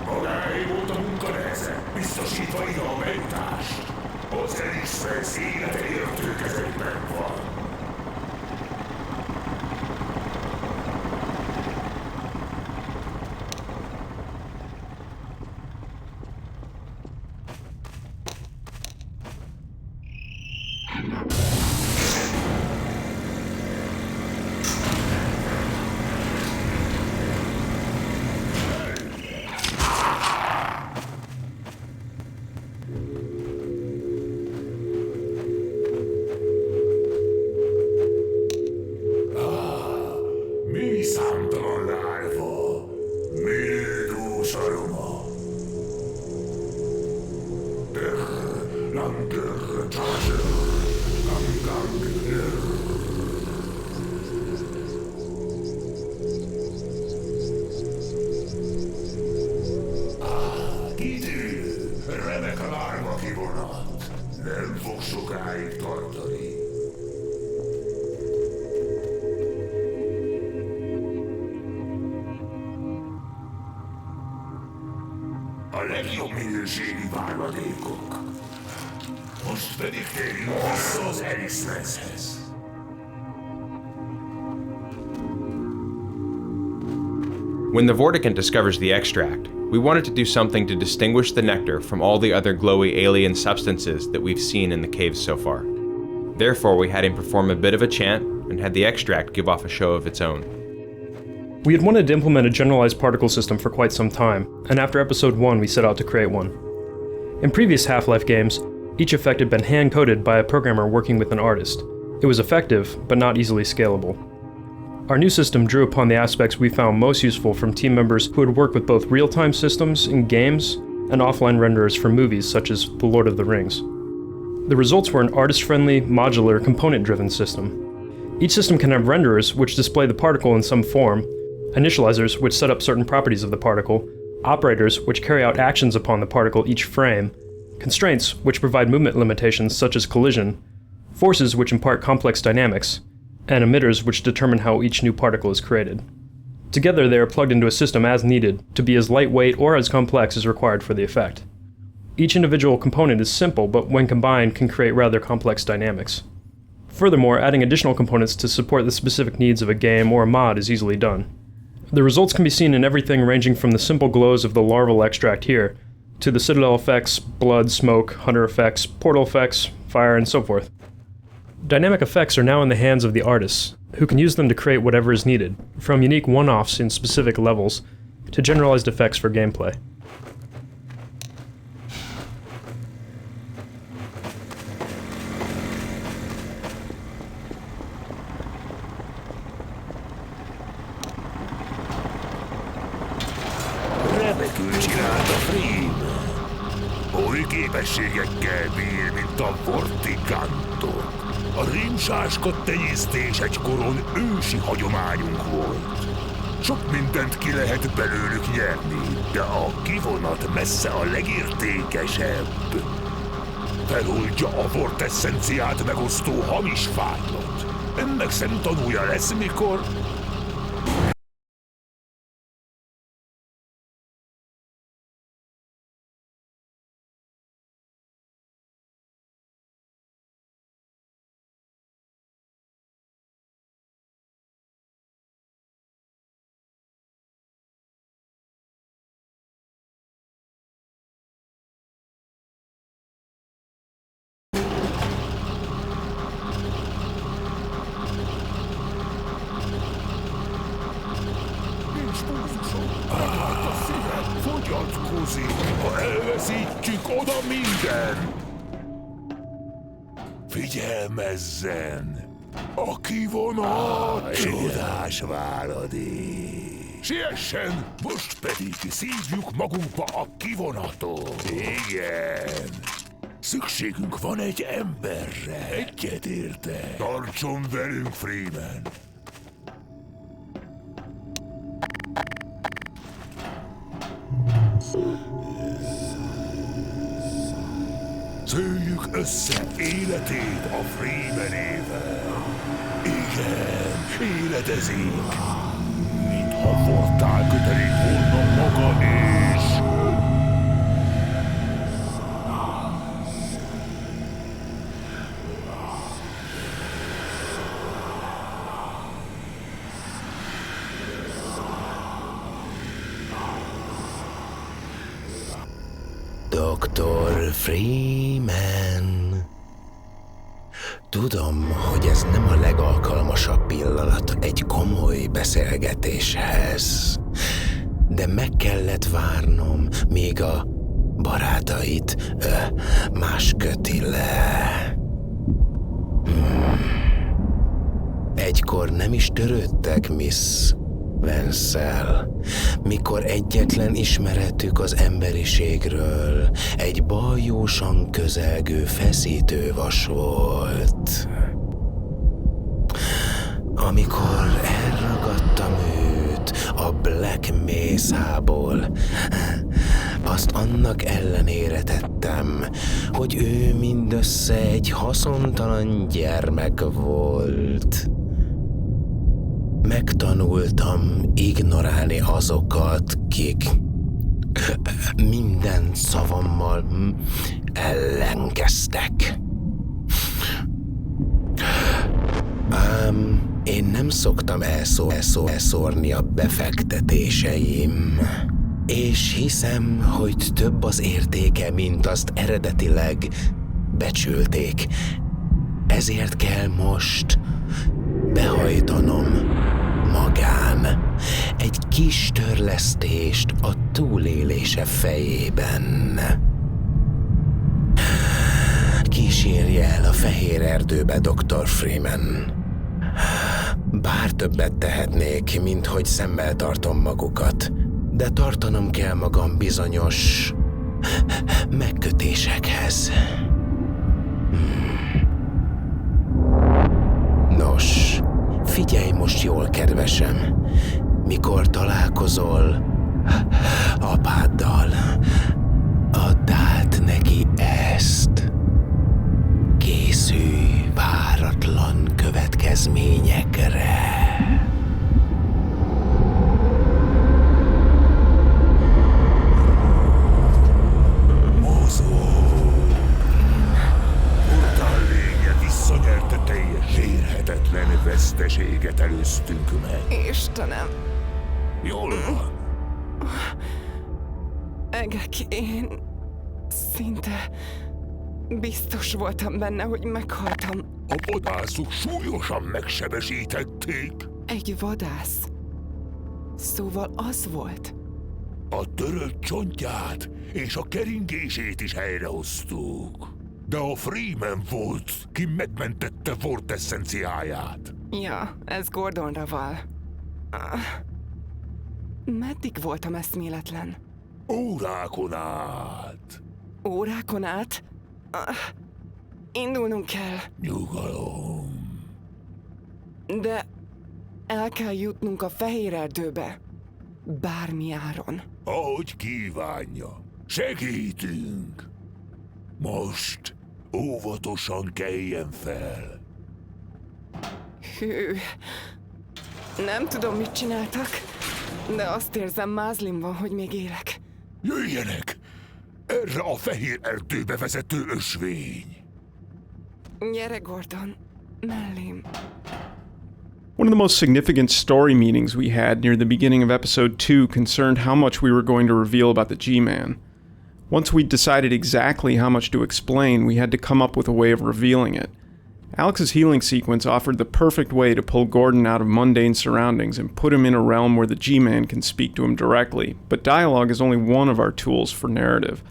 J: Magáé volt a munka neheze, biztosítva ide a bejutást. Az Elixfesz élete értő kezekben van. Számtalan lárva, médú szaruma. Langer, Taser, Gang, idő, remek a lárva kivonat. Nem fog sokáig tartani. A legjobb minőségi váladékok. Most pedig térjünk vissza az Elixfeszhez.
G: When the Vortigant discovers the extract, we wanted to do something to distinguish the nectar from all the other glowy alien substances that we've seen in the caves so far. Therefore, we had him perform a bit of a chant and had the extract give off a show of its own.
A: We had wanted to implement a generalized particle system for quite some time, and after episode 1 we set out to create one. In previous Half-Life games, each effect had been hand-coded by a programmer working with an artist. It was effective, but not easily scalable. Our new system drew upon the aspects we found most useful from team members who had worked with both real-time systems in games and offline renderers for movies such as The Lord of the Rings. The results were an artist-friendly, modular, component-driven system. Each system can have renderers which display the particle in some form, initializers which set up certain properties of the particle, operators, which carry out actions upon the particle each frame, constraints, which provide movement limitations such as collision, forces, which impart complex dynamics, and emitters, which determine how each new particle is created. Together, they are plugged into a system as needed to be as lightweight or as complex as required for the effect. Each individual component is simple, but when combined can create rather complex dynamics. Furthermore, adding additional components to support the specific needs of a game or a mod is easily done. The results can be seen in everything ranging from the simple glows of the larval extract here, to the citadel effects, blood, smoke, hunter effects, portal effects, fire, and so forth. Dynamic effects are now in the hands of the artists, who can use them to create whatever is needed, from unique one-offs in specific levels, to generalized effects for gameplay.
J: Remekül csinálta Freeman. Oly képességekkel bír, mint a Vortigantok. A rincsáskat tenyésztés egykoron ősi hagyományunk volt. Sok mindent ki lehet belőlük nyerni, de a kivonat messze a legértékesebb. Feloldja a vortesszenciát megosztó hamis fájlat. Ennek szemtanúja lesz, mikor... Fogyatkozik, ha elveszítjük oda minden. Figyelmezzen! A kivonat! Csodás váladék! Siessen! Most pedig szívjuk magunkba a kivonatot! Igen! Szükségünk van egy emberre! Egyetértek! Tartson velünk, Freeman! Szőjük össze életét a Freemanével. Igen, éledezik. Mintha vortál kötelék volna maga is.
H: Dr. Freeman. Tudom, hogy ez nem a legalkalmasabb pillanat egy komoly beszélgetéshez, de meg kellett várnom, míg a barátait más köti le. Egykor nem is törődtek Miss Vance-szel, mikor egyetlen ismeretük az emberiségről egy bajósan közelgő feszítővas volt. Amikor elragadtam őt a Black Mesa-ból, azt annak ellenére tettem, hogy ő mindössze egy haszontalan gyermek volt. Megtanultam ignorálni azokat, kik minden szavammal ellenkeztek. Ám én nem szoktam elszórni a befektetéseim, és hiszem, hogy több az értéke, mint azt eredetileg becsülték. Ezért kell most behajtanom magán egy kis törlesztést a túlélése fejében. Kísérje el a fehér erdőbe, Dr. Freeman. Bár többet tehetnék, mint hogy szemmel tartom magukat, de tartanom kell magam bizonyos megkötésekhez. Nos, figyelj most jól, kedvesem. Mikor találkozol apáddal. Add át neki ezt. Készülj váratlan következményekre.
J: Visszanyerte teljes érhetetlen veszteséget előztünk meg.
N: Istenem.
J: Jól van.
N: Egek, én szinte biztos voltam benne, hogy meghaltam.
J: A vadászok súlyosan megsebesítették.
N: Egy vadász. Szóval az volt.
J: A törött csontját és a keringését is helyrehoztuk. De a Freeman volt, ki megmentette Vort eszenciáját.
N: Ja, ez Gordonra val. Meddig voltam eszméletlen?
J: Órákon át.
N: Órákon át? Indulnunk kell.
J: Nyugalom.
N: De el kell jutnunk a fehér erdőbe. Bármi áron.
J: Ahogy kívánja. Segítünk. Most óvatosan keljen fel.
N: Hű. Nem tudom, mit csináltak, de azt érzem, mázlim van, hogy még élek.
J: Jöjjenek! Erre a fehér erdőbe vezető ösvény.
N: Gyere, Gordon. Mellém.
A: One of the most significant story meetings we had near the beginning of episode 2 concerned how much we were going to reveal about the G-Man. Once we'd decided exactly how much to explain, we had to come up with a way of revealing it. Alex's healing sequence offered the perfect way to pull Gordon out of mundane surroundings and put him in a realm where the G-Man can speak to him directly, but dialogue is only one of our tools for narrative.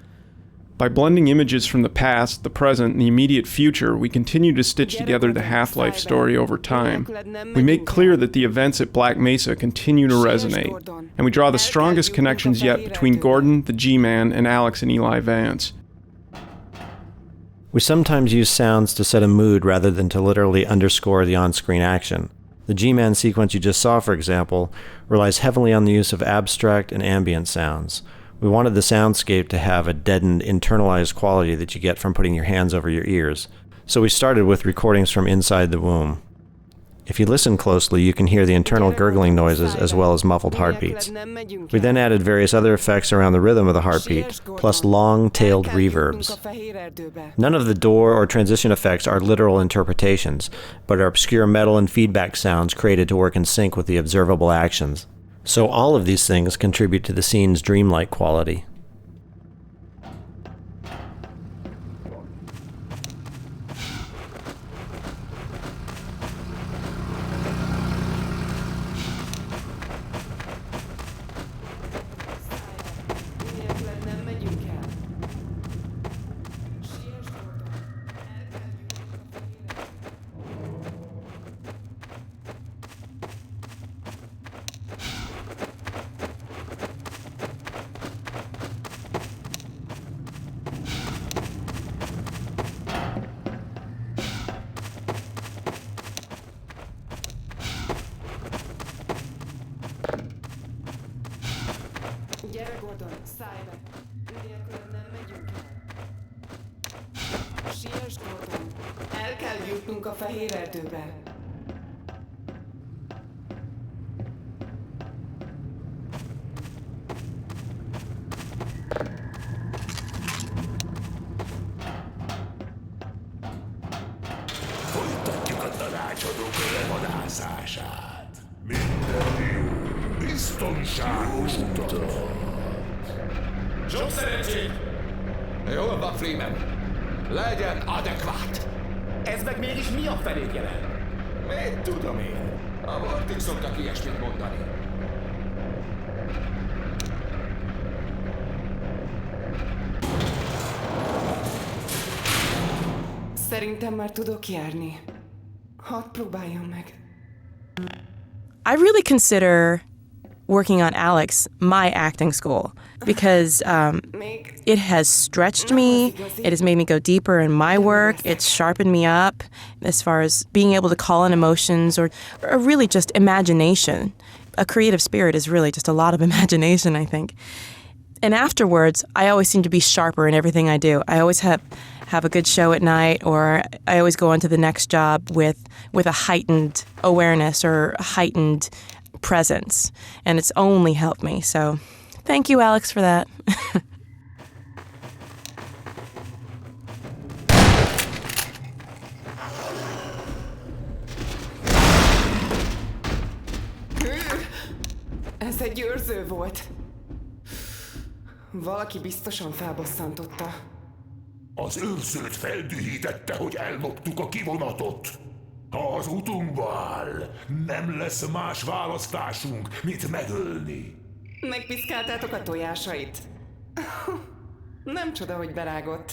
A: By blending images from the past, the present, and the immediate future, we continue to stitch together the Half-Life story over time. We make clear that the events at Black Mesa continue to resonate, and we draw the strongest connections yet between Gordon, the G-Man, and Alex and Eli Vance.
Q: We sometimes use sounds to set a mood rather than to literally underscore the on-screen action. The G-Man sequence you just saw, for example, relies heavily on the use of abstract and ambient sounds. We wanted the soundscape to have a deadened, internalized quality that you get from putting your hands over your ears. So we started with recordings from inside the womb. If you listen closely, you can hear the internal gurgling noises as well as muffled heartbeats. We then added various other effects around the rhythm of the heartbeat, plus long-tailed reverbs. None of the door or transition effects are literal interpretations, but are obscure metal and feedback sounds created to work in sync with the observable actions. So all of these things contribute to the scene's dreamlike quality.
N: Gyere, Gordon, szállj be! Nélküled nem megyünk el. Siess, Gordon! El kell jutnunk a fehér erdőbe.
J: Folytatjuk a tanácsadók levadászását. Minden jó, biztonságos utat.
R: Sok szerencsét! Jól van, Freeman. Legyen adekvát. Ez meg mégis mi a felét jelent? Mit tudom én? A Vortik szoktak ilyesmit mondani.
N: Szerintem már tudok járni. Hadd próbáljon meg.
S: I really consider working on Alex my acting school because it has stretched me, it has made me go deeper in my work, it's sharpened me up as far as being able to call in emotions or really just imagination. A creative spirit is really just a lot of imagination, I think. And afterwards, I always seem to be sharper in everything I do. I always have a good show at night, or I always go on to the next job with a heightened awareness or a heightened presence. And it's only helped me. So thank you, Alex, for that.
N: Ez egy őrző volt. Valaki biztosan felbosszantotta.
J: Az őrzőt feldühítette, hogy elloptuk a kivonatot. Ha az utunkba áll, nem lesz más választásunk, mint megölni.
N: Megpiszkáltátok a tojásait? Nem csoda, hogy berágott.